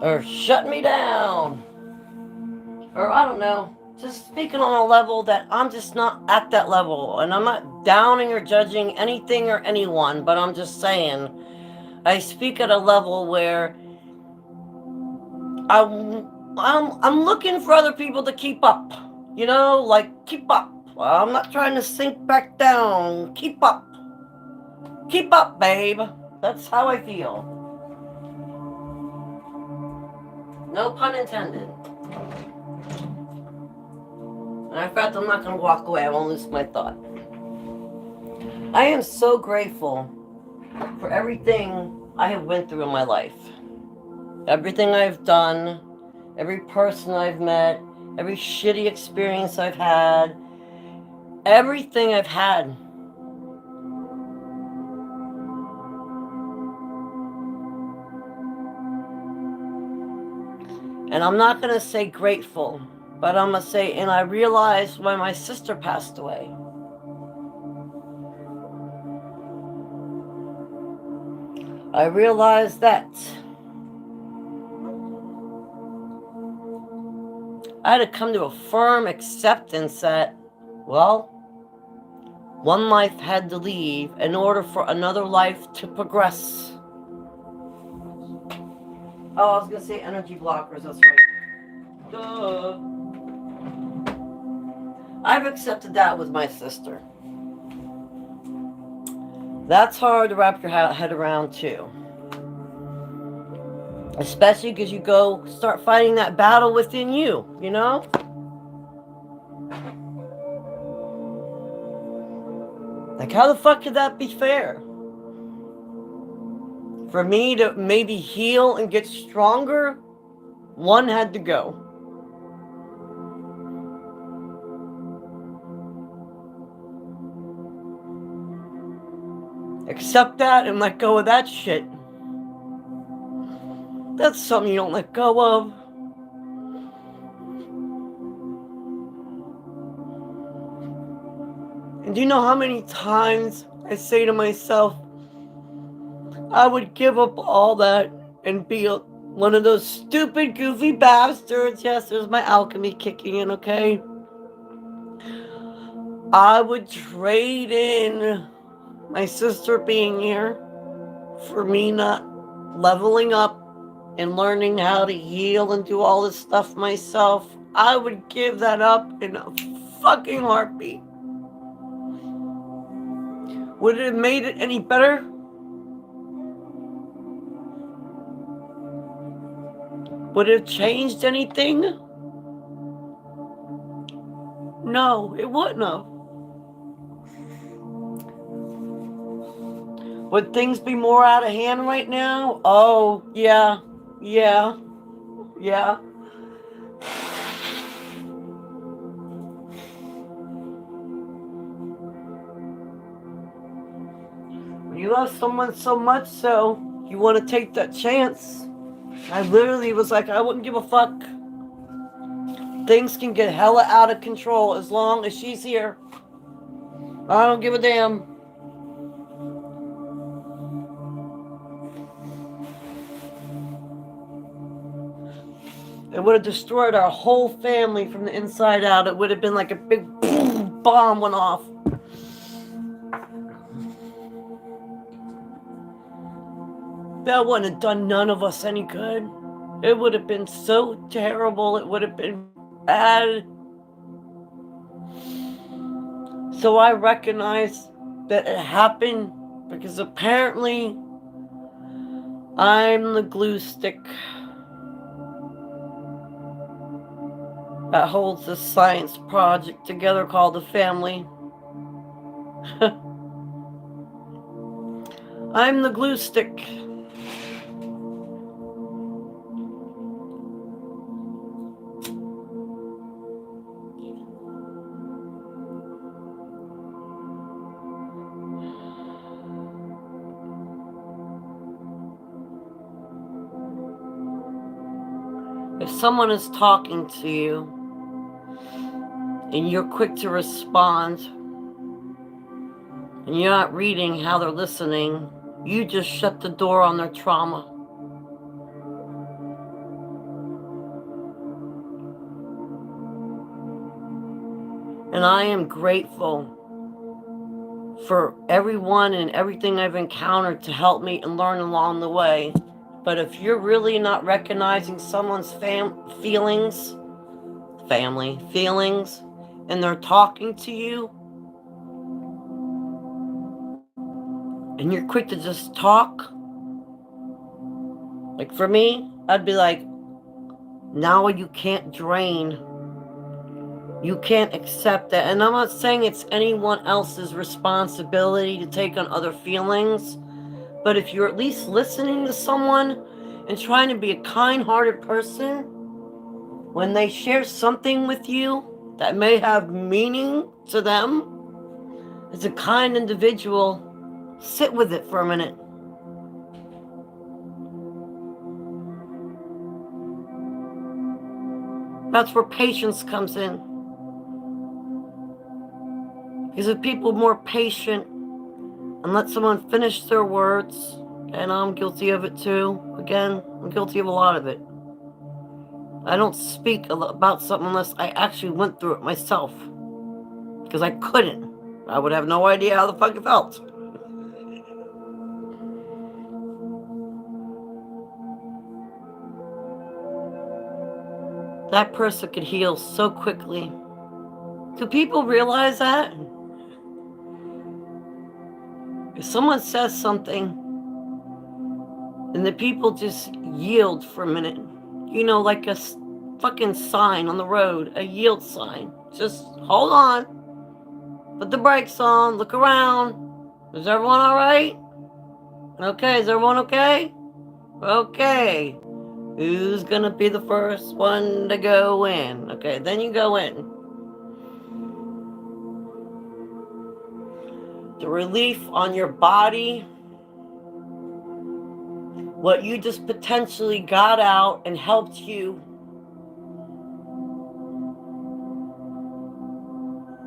Or shutting me down. Or I don't know. Just speaking on a level that I'm just not at that level. And I'm not downing or judging anything or anyone. But I'm just saying. I speak at a level where I'm looking for other people to keep up. You know, like keep up. I'm not trying to sink back down. Keep up. Keep up, babe. That's how I feel. No pun intended. And in fact, I'm not going to walk away. I won't lose my thought. I am so grateful for everything I have went through in my life. Everything I've done, every person I've met, every shitty experience I've had, everything I've had. And I'm not going to say grateful, but I'm going to say, and I realized when my sister passed away. I realized that I had to come to a firm acceptance that, well, one life had to leave in order for another life to progress. Oh, I was going to say energy blockers, that's right. Duh. I've accepted that with my sister. That's hard to wrap your head around too. Especially because you go start fighting that battle within you, you know? Like, how the fuck could that be fair? For me to maybe heal and get stronger, one had to go. Accept that and let go of that shit. That's something you don't let go of. And do you know how many times I say to myself, I would give up all that and be one of those stupid, goofy bastards. Yes, there's my alchemy kicking in, okay? I would trade in my sister being here for me not leveling up and learning how to heal and do all this stuff myself. I would give that up in a fucking heartbeat. Would it have made it any better? Would it have changed anything? No, it wouldn't have. Would things be more out of hand right now? Oh, yeah. You love someone so much so you want to take that chance. I literally was like, I wouldn't give a fuck. Things can get hella out of control as long as she's here. I don't give a damn. It would have destroyed our whole family from the inside out. It would have been like a big boom, bomb went off. That wouldn't have done none of us any good. It would have been so terrible. It would have been bad. So I recognize that it happened because apparently I'm the glue stick that holds this science project together called the family. I'm the glue stick. If someone is talking to you and you're quick to respond and you're not reading how they're listening, you just shut the door on their trauma. And I am grateful for everyone and everything I've encountered to help me and learn along the way. But if you're really not recognizing someone's feelings, and they're talking to you, and you're quick to just talk. Like for me, I'd be like, now you can't drain. You can't accept that. And I'm not saying it's anyone else's responsibility to take on other feelings, but if you're at least listening to someone and trying to be a kind-hearted person, when they share something with you that may have meaning to them, as a kind individual, sit with it for a minute. That's where patience comes in. Because if people are more patient and let someone finish their words, and I'm guilty of it too. Again, I'm guilty of a lot of it. I don't speak about something unless I actually went through it myself. Because I couldn't. I would have no idea how the fuck it felt. That person could heal so quickly. Do people realize that? If someone says something and the people just yield for a minute, you know, like a fucking sign on the road, a yield sign. Just hold on, put the brakes on, look around. Is everyone all right? Okay, is everyone okay? Okay. Who's gonna be the first one to go in? Okay, then you go in. The relief on your body, what you just potentially got out and helped you.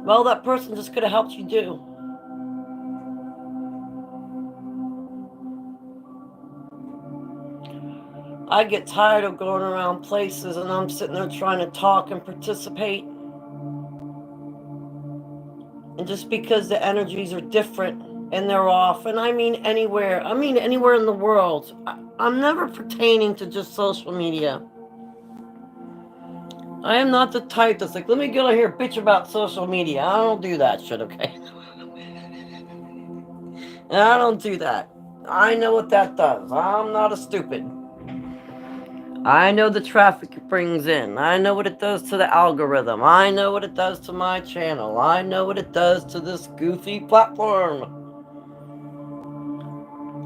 Well, that person just could have helped you do. I get tired of going around places and I'm sitting there trying to talk and participate. And just because the energies are different and they're off, and I mean anywhere in the world. I'm never pertaining to just social media. I am not the type that's like, let me get out here bitch about social media. I don't do that shit, okay? I don't do that. I know what that does. I'm not a stupid. I know the traffic it brings in. I know what it does to the algorithm. I know what it does to my channel. I know what it does to this goofy platform.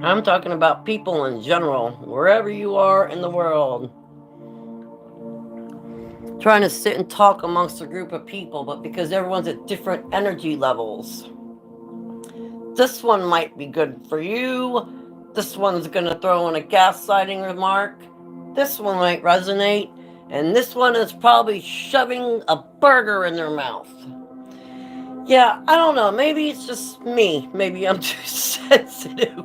I'm talking about people in general, wherever you are in the world. Trying to sit and talk amongst a group of people, but because everyone's at different energy levels. This one might be good for you. This one's going to throw in a gaslighting remark. This one might resonate. And this one is probably shoving a burger in their mouth. Yeah, I don't know. Maybe it's just me. Maybe I'm too sensitive.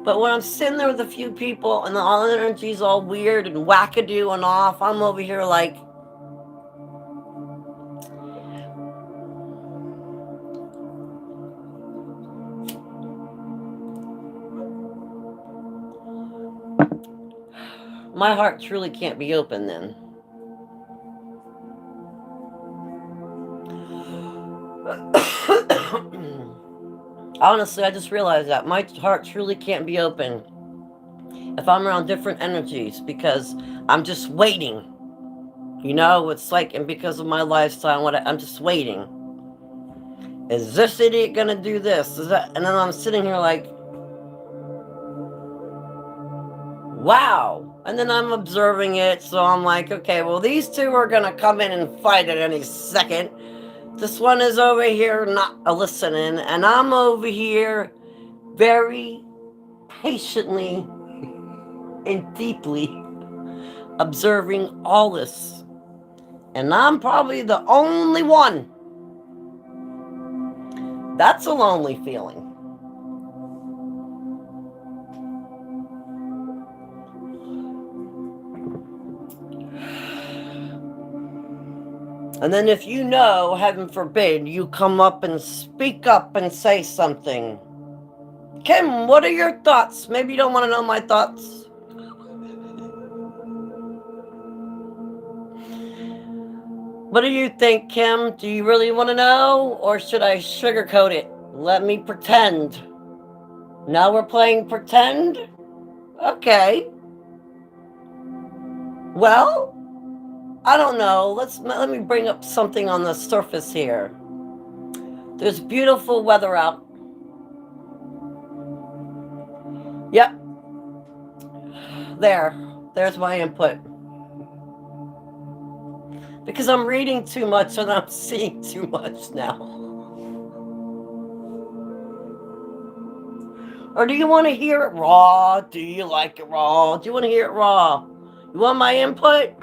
But when I'm sitting there with a few people and all the energy's all weird and wackadoo and off, I'm over here like, my heart truly can't be open then. Honestly, I just realized that my heart truly can't be open if I'm around different energies because I'm just waiting. You know, it's like, and because of my lifestyle, I'm just waiting. Is this idiot gonna do this? Is that? And then I'm sitting here like, wow. And then I'm observing it, so I'm like, okay, well, these two are gonna come in and fight at any second. This one is over here not listening, and I'm over here very patiently and deeply observing all this. And I'm probably the only one. That's a lonely feeling. And then if you know, heaven forbid, you come up and speak up and say something. Kim, what are your thoughts? Maybe you don't want to know my thoughts. What do you think, Kim? Do you really want to know? Or should I sugarcoat it? Let me pretend. Now we're playing pretend? Okay. Well, I don't know. Let me bring up something on the surface here. There's beautiful weather out. Yep. There's my input. Because I'm reading too much and I'm seeing too much now. Or do you want to hear it raw? Do you like it raw? Do you want to hear it raw? You want my input?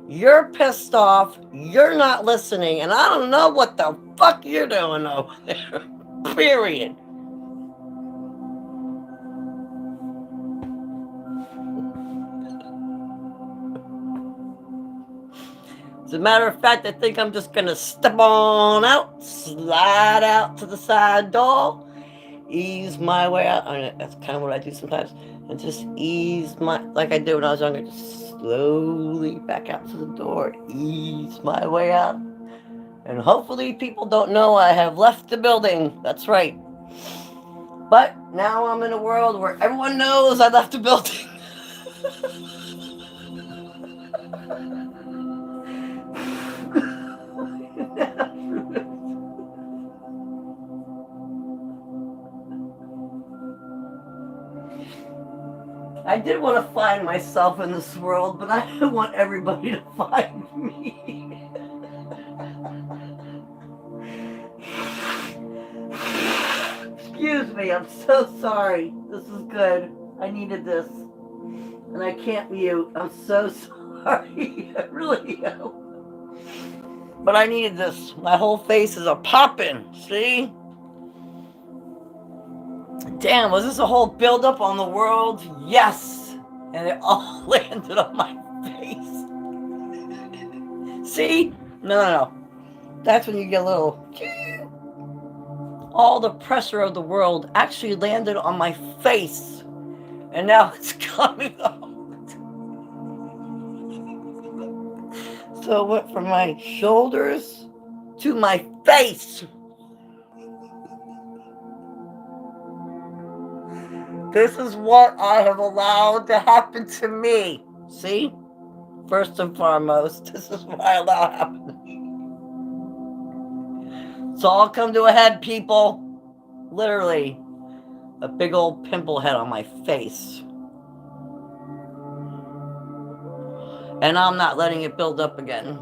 You're pissed off. You're not listening. And I don't know what the fuck you're doing over there. Period. As a matter of fact, I think I'm just gonna step on out, slide out to the side door, ease my way out. I mean, that's kind of what I do sometimes. And just ease like I did when I was younger, just slowly back out to the door, ease my way out. And hopefully people don't know I have left the building. That's right. But now I'm in a world where everyone knows I left the building. I did want to find myself in this world, but I didn't want everybody to find me. Excuse me, I'm so sorry. This is good. I needed this. And I can't mute. I'm so sorry. I really am. But I needed this. My whole face is a popping. See? Damn, was this a whole build-up on the world? Yes! And it all landed on my face. See? No. That's when you get a little... All the pressure of the world actually landed on my face. And now it's coming out. So it went from my shoulders to my face. This is what I have allowed to happen to me. See? First and foremost, this is what I allow to happen to me. It's all come to a head, people. Literally. A big old pimple head on my face. And I'm not letting it build up again.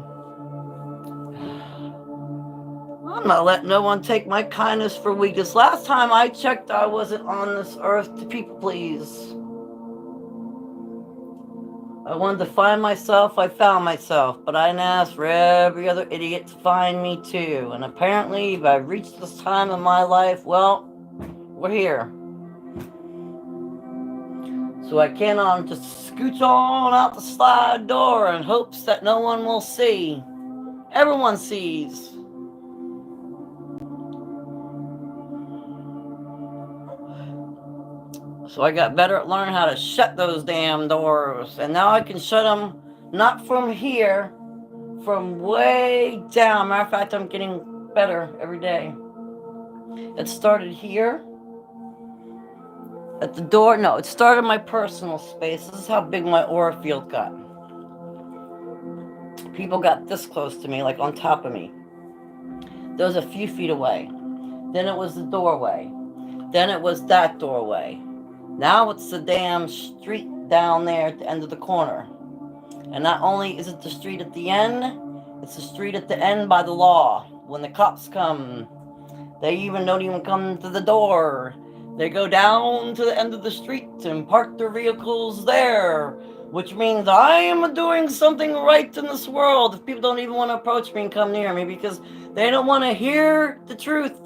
I'm not letting no one take my kindness for weakness. Last time I checked, I wasn't on this earth to people please. I wanted to find myself, I found myself, but I didn't ask for every other idiot to find me too. And apparently, if I've reached this time in my life, well, we're here. So I can't just scooch on out the slide door in hopes that no one will see. Everyone sees. So I got better at learning how to shut those damn doors. And now I can shut them not from here, from way down. Matter of fact, I'm getting better every day. It started here. At the door, no, it started my personal space. This is how big my aura field got. People got this close to me, like on top of me. There was a few feet away. Then it was the doorway. Then it was that doorway. Now it's the damn street down there at the end of the corner. And not only is it the street at the end, it's the street at the end by the law. When the cops come, they don't even come to the door. They go down to the end of the street and park their vehicles there, which means I am doing something right in this world if people don't even want to approach me and come near me because they don't want to hear the truth,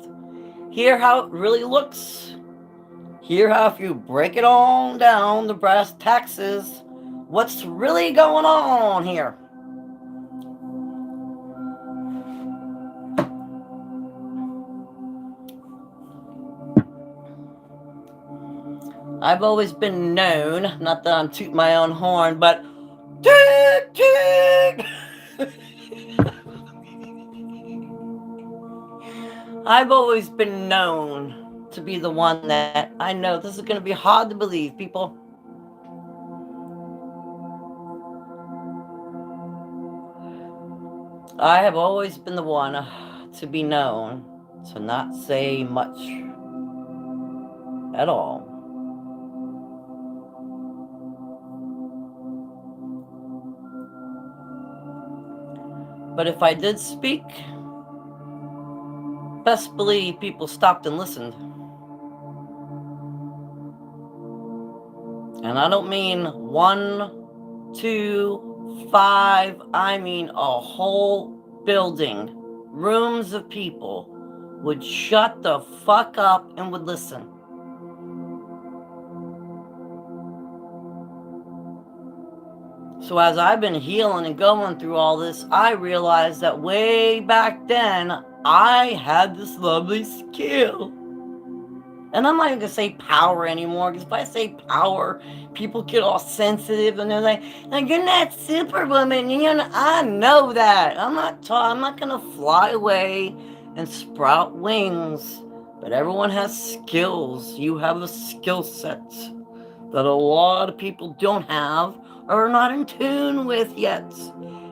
hear how it really looks, hear how if you break it on down the brass taxes, what's really going on here. I've always been known, not that I'm tooting my own horn, but toot toot! I've always been known to be the one that I know this is going to be hard to believe, people. I have always been the one to be known to not say much at all. But if I did speak, best believe people stopped and listened. And I don't mean 1, 2, 5. I mean a whole building, rooms of people would shut the fuck up and would listen. So as I've been healing and going through all this, I realized that way back then, I had this lovely skill. And I'm not even going to say power anymore, because if I say power, people get all sensitive and they're like, you're not Superwoman. I know that. I'm not going to fly away and sprout wings. But everyone has skills. You have a skill set that a lot of people don't have or are not in tune with yet.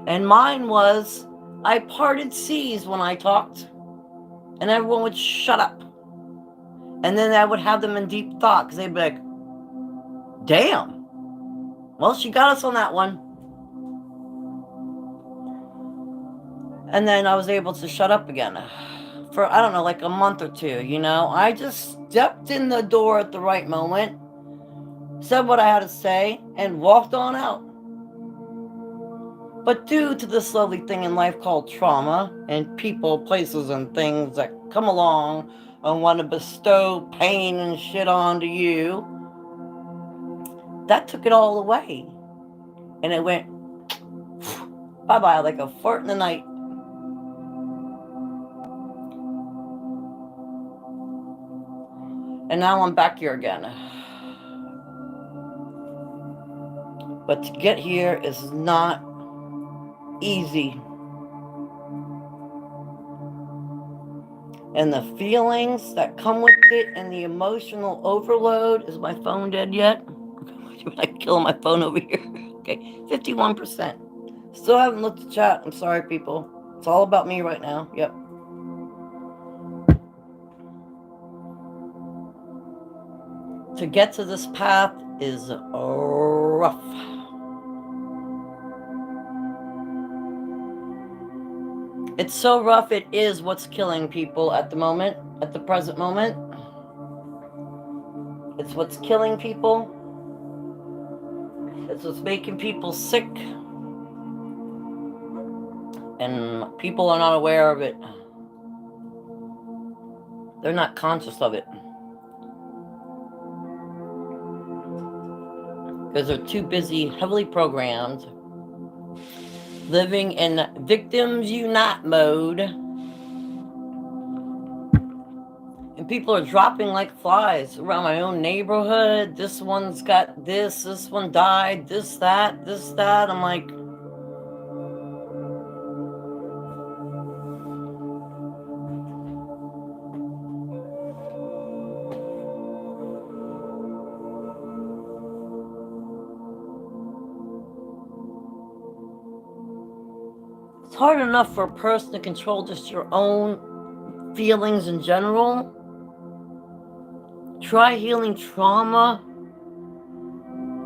And mine was, I parted seas when I talked, and everyone would shut up. And then I would have them in deep thought, because they'd be like, damn, well, she got us on that one. And then I was able to shut up again for, I don't know, like a month or two, I just stepped in the door at the right moment, said what I had to say, and walked on out. But due to this lovely thing in life called trauma, and people, places, and things that come along and want to bestow pain and shit onto you, that took it all away. And it went bye-bye like a fart in the night. And now I'm back here again. But to get here is not easy. And the feelings that come with it and the emotional overload. Is my phone dead yet? Should I kill my phone over here? Okay, 51%. Still haven't looked at chat. I'm sorry, people. It's all about me right now. Yep. To get to this path is rough. It's so rough, it is what's killing people at the moment, at the present moment. It's what's killing people. It's what's making people sick. And people are not aware of it. They're not conscious of it. Because they're too busy, heavily programmed, living in victims unite mode. And people are dropping like flies around my own neighborhood. This one's got this one died, this, that. I'm like, it's hard enough for a person to control just your own feelings in general. Try healing trauma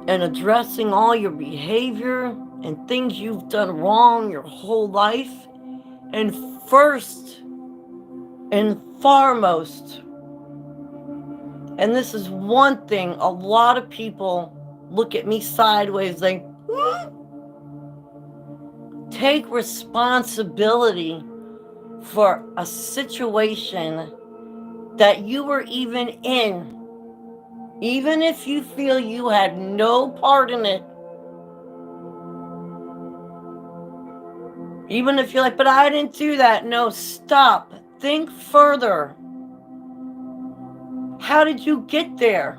and addressing all your behavior and things you've done wrong your whole life. And first and foremost, and this is one thing, a lot of people look at me sideways like, take responsibility for a situation that you were even in. Even if you feel you had no part in it. Even if you're like, but I didn't do that. No, stop. Think further. How did you get there?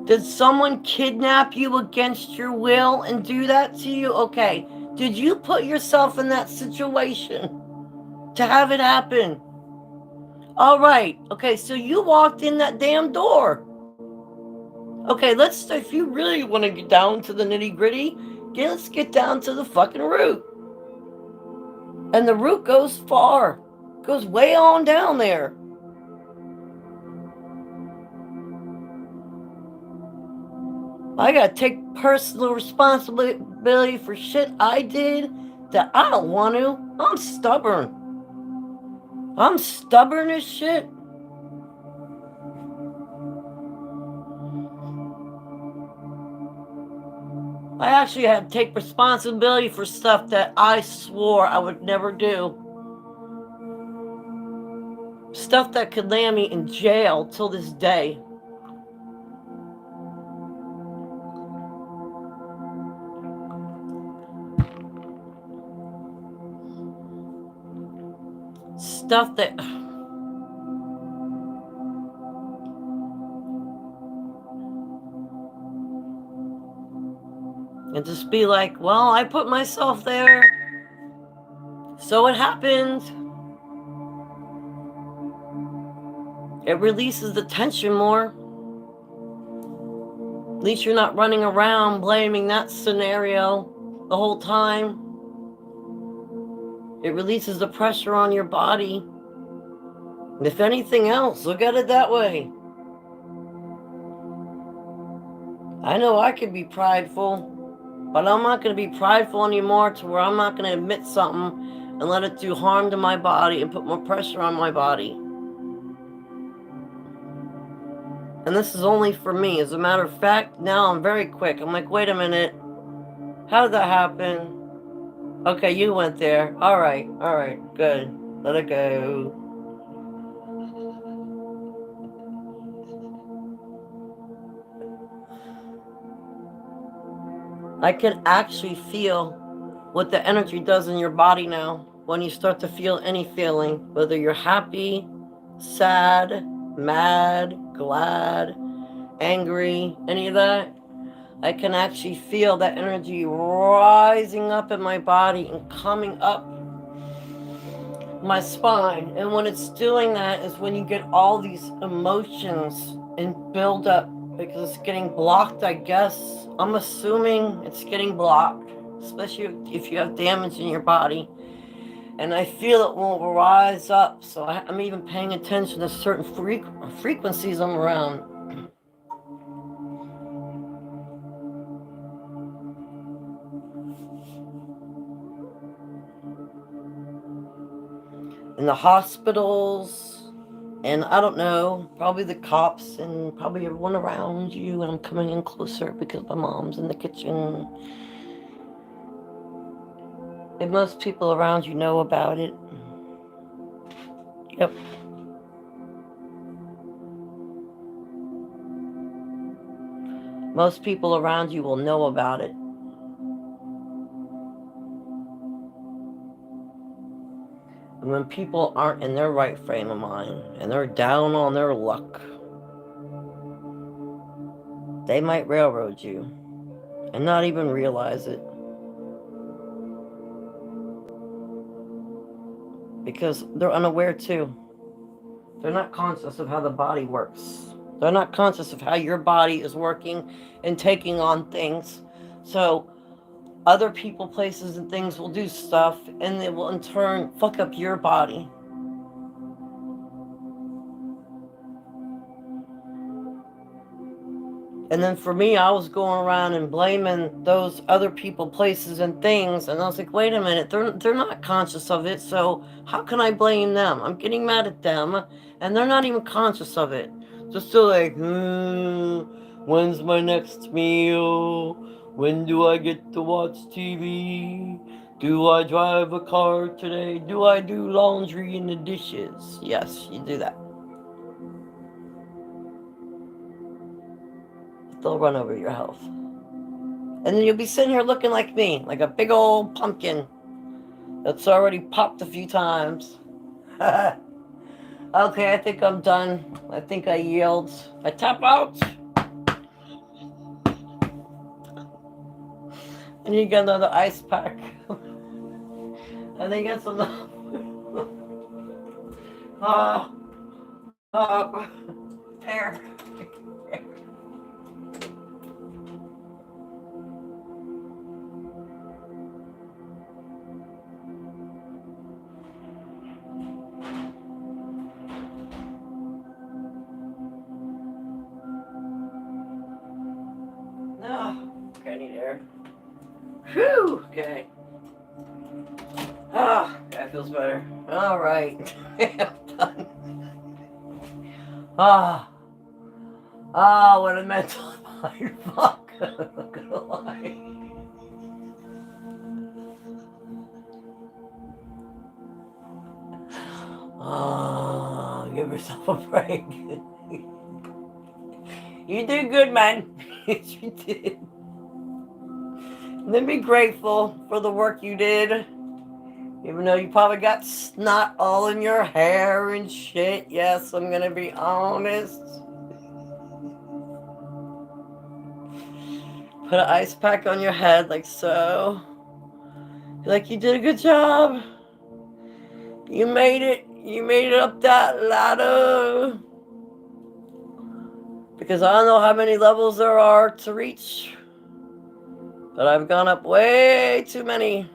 Did someone kidnap you against your will and do that to you? Okay. Did you put yourself in that situation to have it happen? All right. Okay, so you walked in that damn door. Okay, if you really want to get down to the nitty gritty, let's get down to the fucking root. And the root goes far, goes way on down there. I gotta take personal responsibility for shit I did that I don't want to. I'm stubborn. I'm stubborn as shit. I actually had to take responsibility for stuff that I swore I would never do. Stuff that could land me in jail till this day. Stuff that... And just be like, well, I put myself there, so it happened. It releases the tension more. At least you're not running around blaming that scenario the whole time. It releases the pressure on your body. And if anything else, look at it that way. I know I can be prideful, but I'm not going to be prideful anymore to where I'm not going to admit something and let it do harm to my body and put more pressure on my body. And this is only for me. As a matter of fact, now I'm very quick. I'm like, wait a minute. How did that happen? Okay, you went there. All right, good. Let it go. I can actually feel what the energy does in your body now when you start to feel any feeling, whether you're happy, sad, mad, glad, angry, any of that. I can actually feel that energy rising up in my body and coming up my spine. And when it's doing that is when you get all these emotions and build up, because it's getting blocked, I guess. I'm assuming it's getting blocked, especially if you have damage in your body. And I feel it will rise up, so I'm even paying attention to certain frequencies I'm around. In the hospitals, and I don't know, probably the cops and probably everyone around you, and I'm coming in closer because my mom's in the kitchen. And most people around you know about it. Yep. Most people around you will know about it. And when people aren't in their right frame of mind and they're down on their luck, they might railroad you and not even realize it. Because they're unaware too. They're not conscious of how the body works. They're not conscious of how your body is working and taking on things. So other people, places, and things will do stuff, and they will in turn fuck up your body. And then for me, I was going around and blaming those other people, places, and things, and I was like, wait a minute, they're not conscious of it, so how can I blame them? I'm getting mad at them, and they're not even conscious of it. Just still like, when's my next meal? When do I get to watch TV? Do I drive a car today? Do I do laundry and the dishes? Yes, you do that. They'll run over your health. And then you'll be sitting here looking like me, like a big old pumpkin that's already popped a few times. Okay, I think I'm done. I think I yield. I tap out. And you get another ice pack. And then you get some... There. No. Okay, I need air. Whew. Okay. Ah, that feels better. All right. I'm done. Ah. Ah, what a mental fuck. I'm not gonna lie. Ah, give yourself a break. You did good, man. Yes, you did. And then be grateful for the work you did. Even though you probably got snot all in your hair and shit. Yes, I'm gonna be honest. Put an ice pack on your head like so. Like you did a good job. You made it. You made it up that ladder. Because I don't know how many levels there are to reach. But I've gone up way too many.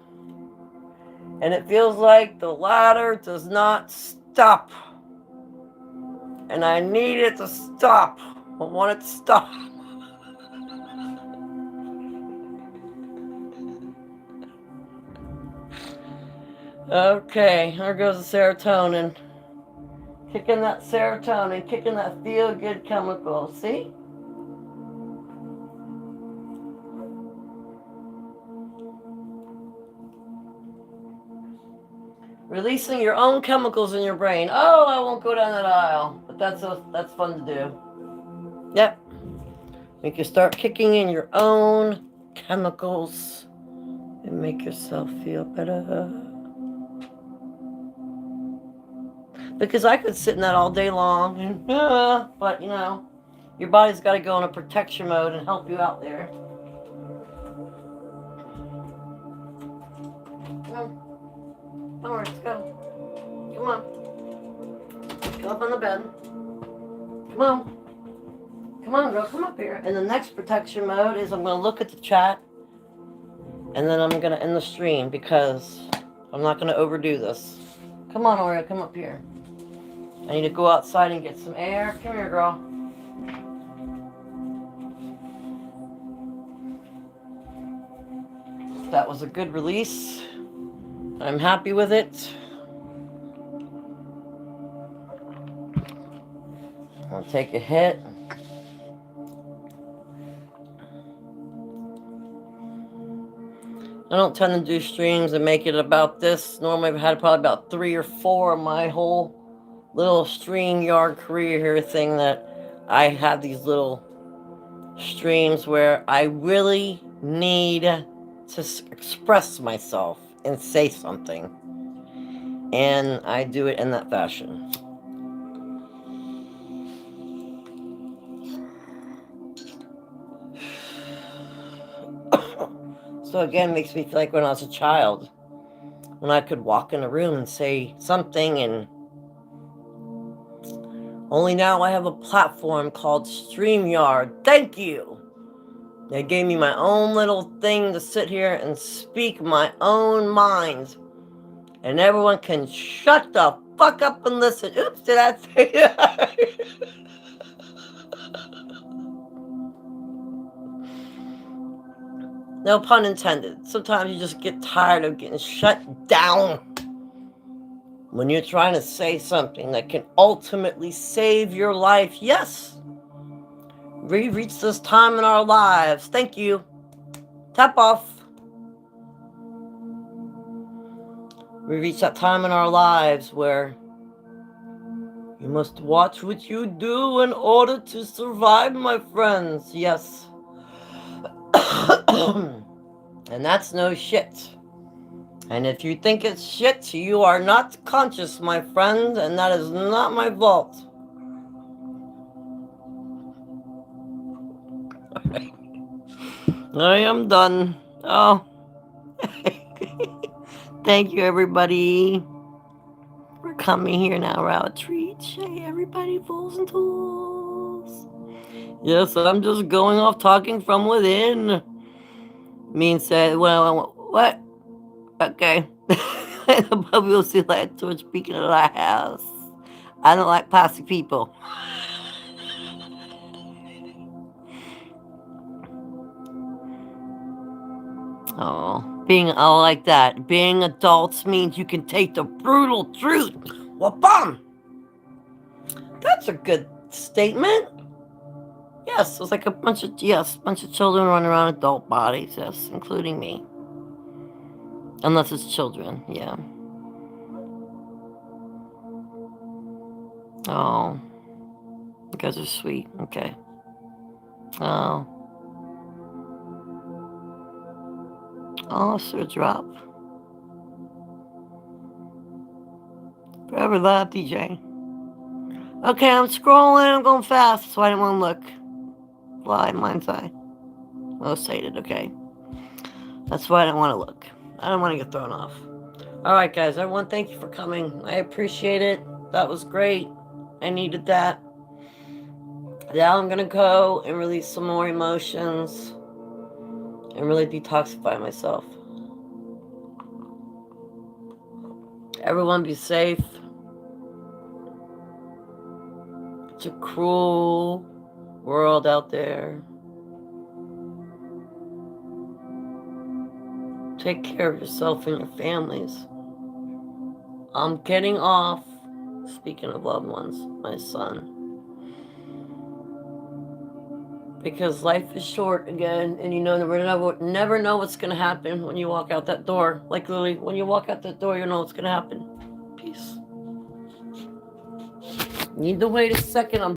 And it feels like the ladder does not stop. And I need it to stop. I want it to stop. Okay, there goes the serotonin. Kicking that serotonin, kicking that feel-good chemical. See? Releasing your own chemicals in your brain. Oh, I won't go down that aisle. But that's fun to do. Yep. Make you start kicking in your own chemicals and make yourself feel better. Because I could sit in that all day long, and but you know, your body's got to go in a protection mode and help you out there. Come on. All right, let's go. Come on. Go up on the bed. Come on. Come on, girl, come up here. And the next protection mode is I'm going to look at the chat, and then I'm going to end the stream because I'm not going to overdo this. Come on, Oreo, come up here. I need to go outside and get some air. Come here, girl. That was a good release. I'm happy with it. I'll take a hit. I don't tend to do streams and make it about this. Normally I've had probably about 3 or 4 of my whole little StreamYard career here thing that I have these little streams where I really need to express myself and say something. And I do it in that fashion. So again, it makes me feel like when I was a child, when I could walk in a room and say something, and only now I have a platform called StreamYard. Thank you. They gave me my own little thing to sit here and speak my own mind. And everyone can shut the fuck up and listen. Oops, did I say that? No pun intended. Sometimes you just get tired of getting shut down when you're trying to say something that can ultimately save your life. Yes. We reached this time in our lives. Thank you. Tap off. We reach that time in our lives where you must watch what you do in order to survive, my friends. Yes. And that's no shit. And if you think it's shit, you are not conscious, my friend, and that is not my fault. I am done. Oh. Thank you, everybody. We're coming here now. We're out treats. Hey, everybody, fools and tools. Yes, I'm just going off talking from within. Mean said, well, what? Okay. But we'll see that towards speaking of our house. I don't like plastic people. Oh, being all like that. Being adults means you can take the brutal truth. Well, bum. That's a good statement. Yes, it was like a bunch of children running around adult bodies. Yes, including me. Unless it's children, yeah. Oh, you guys are sweet. Okay. Oh. Oh, sir, drop. Forever love, DJ. Okay, I'm scrolling. I'm going fast, so I didn't want to look. Fly, mind's eye. Oh, sated, okay. That's why I didn't want to look. I don't want to get thrown off. All right, guys. Everyone, thank you for coming. I appreciate it. That was great. I needed that. Now I'm going to go and release some more emotions and really detoxify myself. Everyone be safe. It's a cruel world out there. Take care of yourself and your families. I'm getting off. Speaking of loved ones, my son. Because life is short again, and you know never know what's going to happen when you walk out that door. Like literally, when you walk out that door, you know what's going to happen. Peace. Need to wait a second. I'm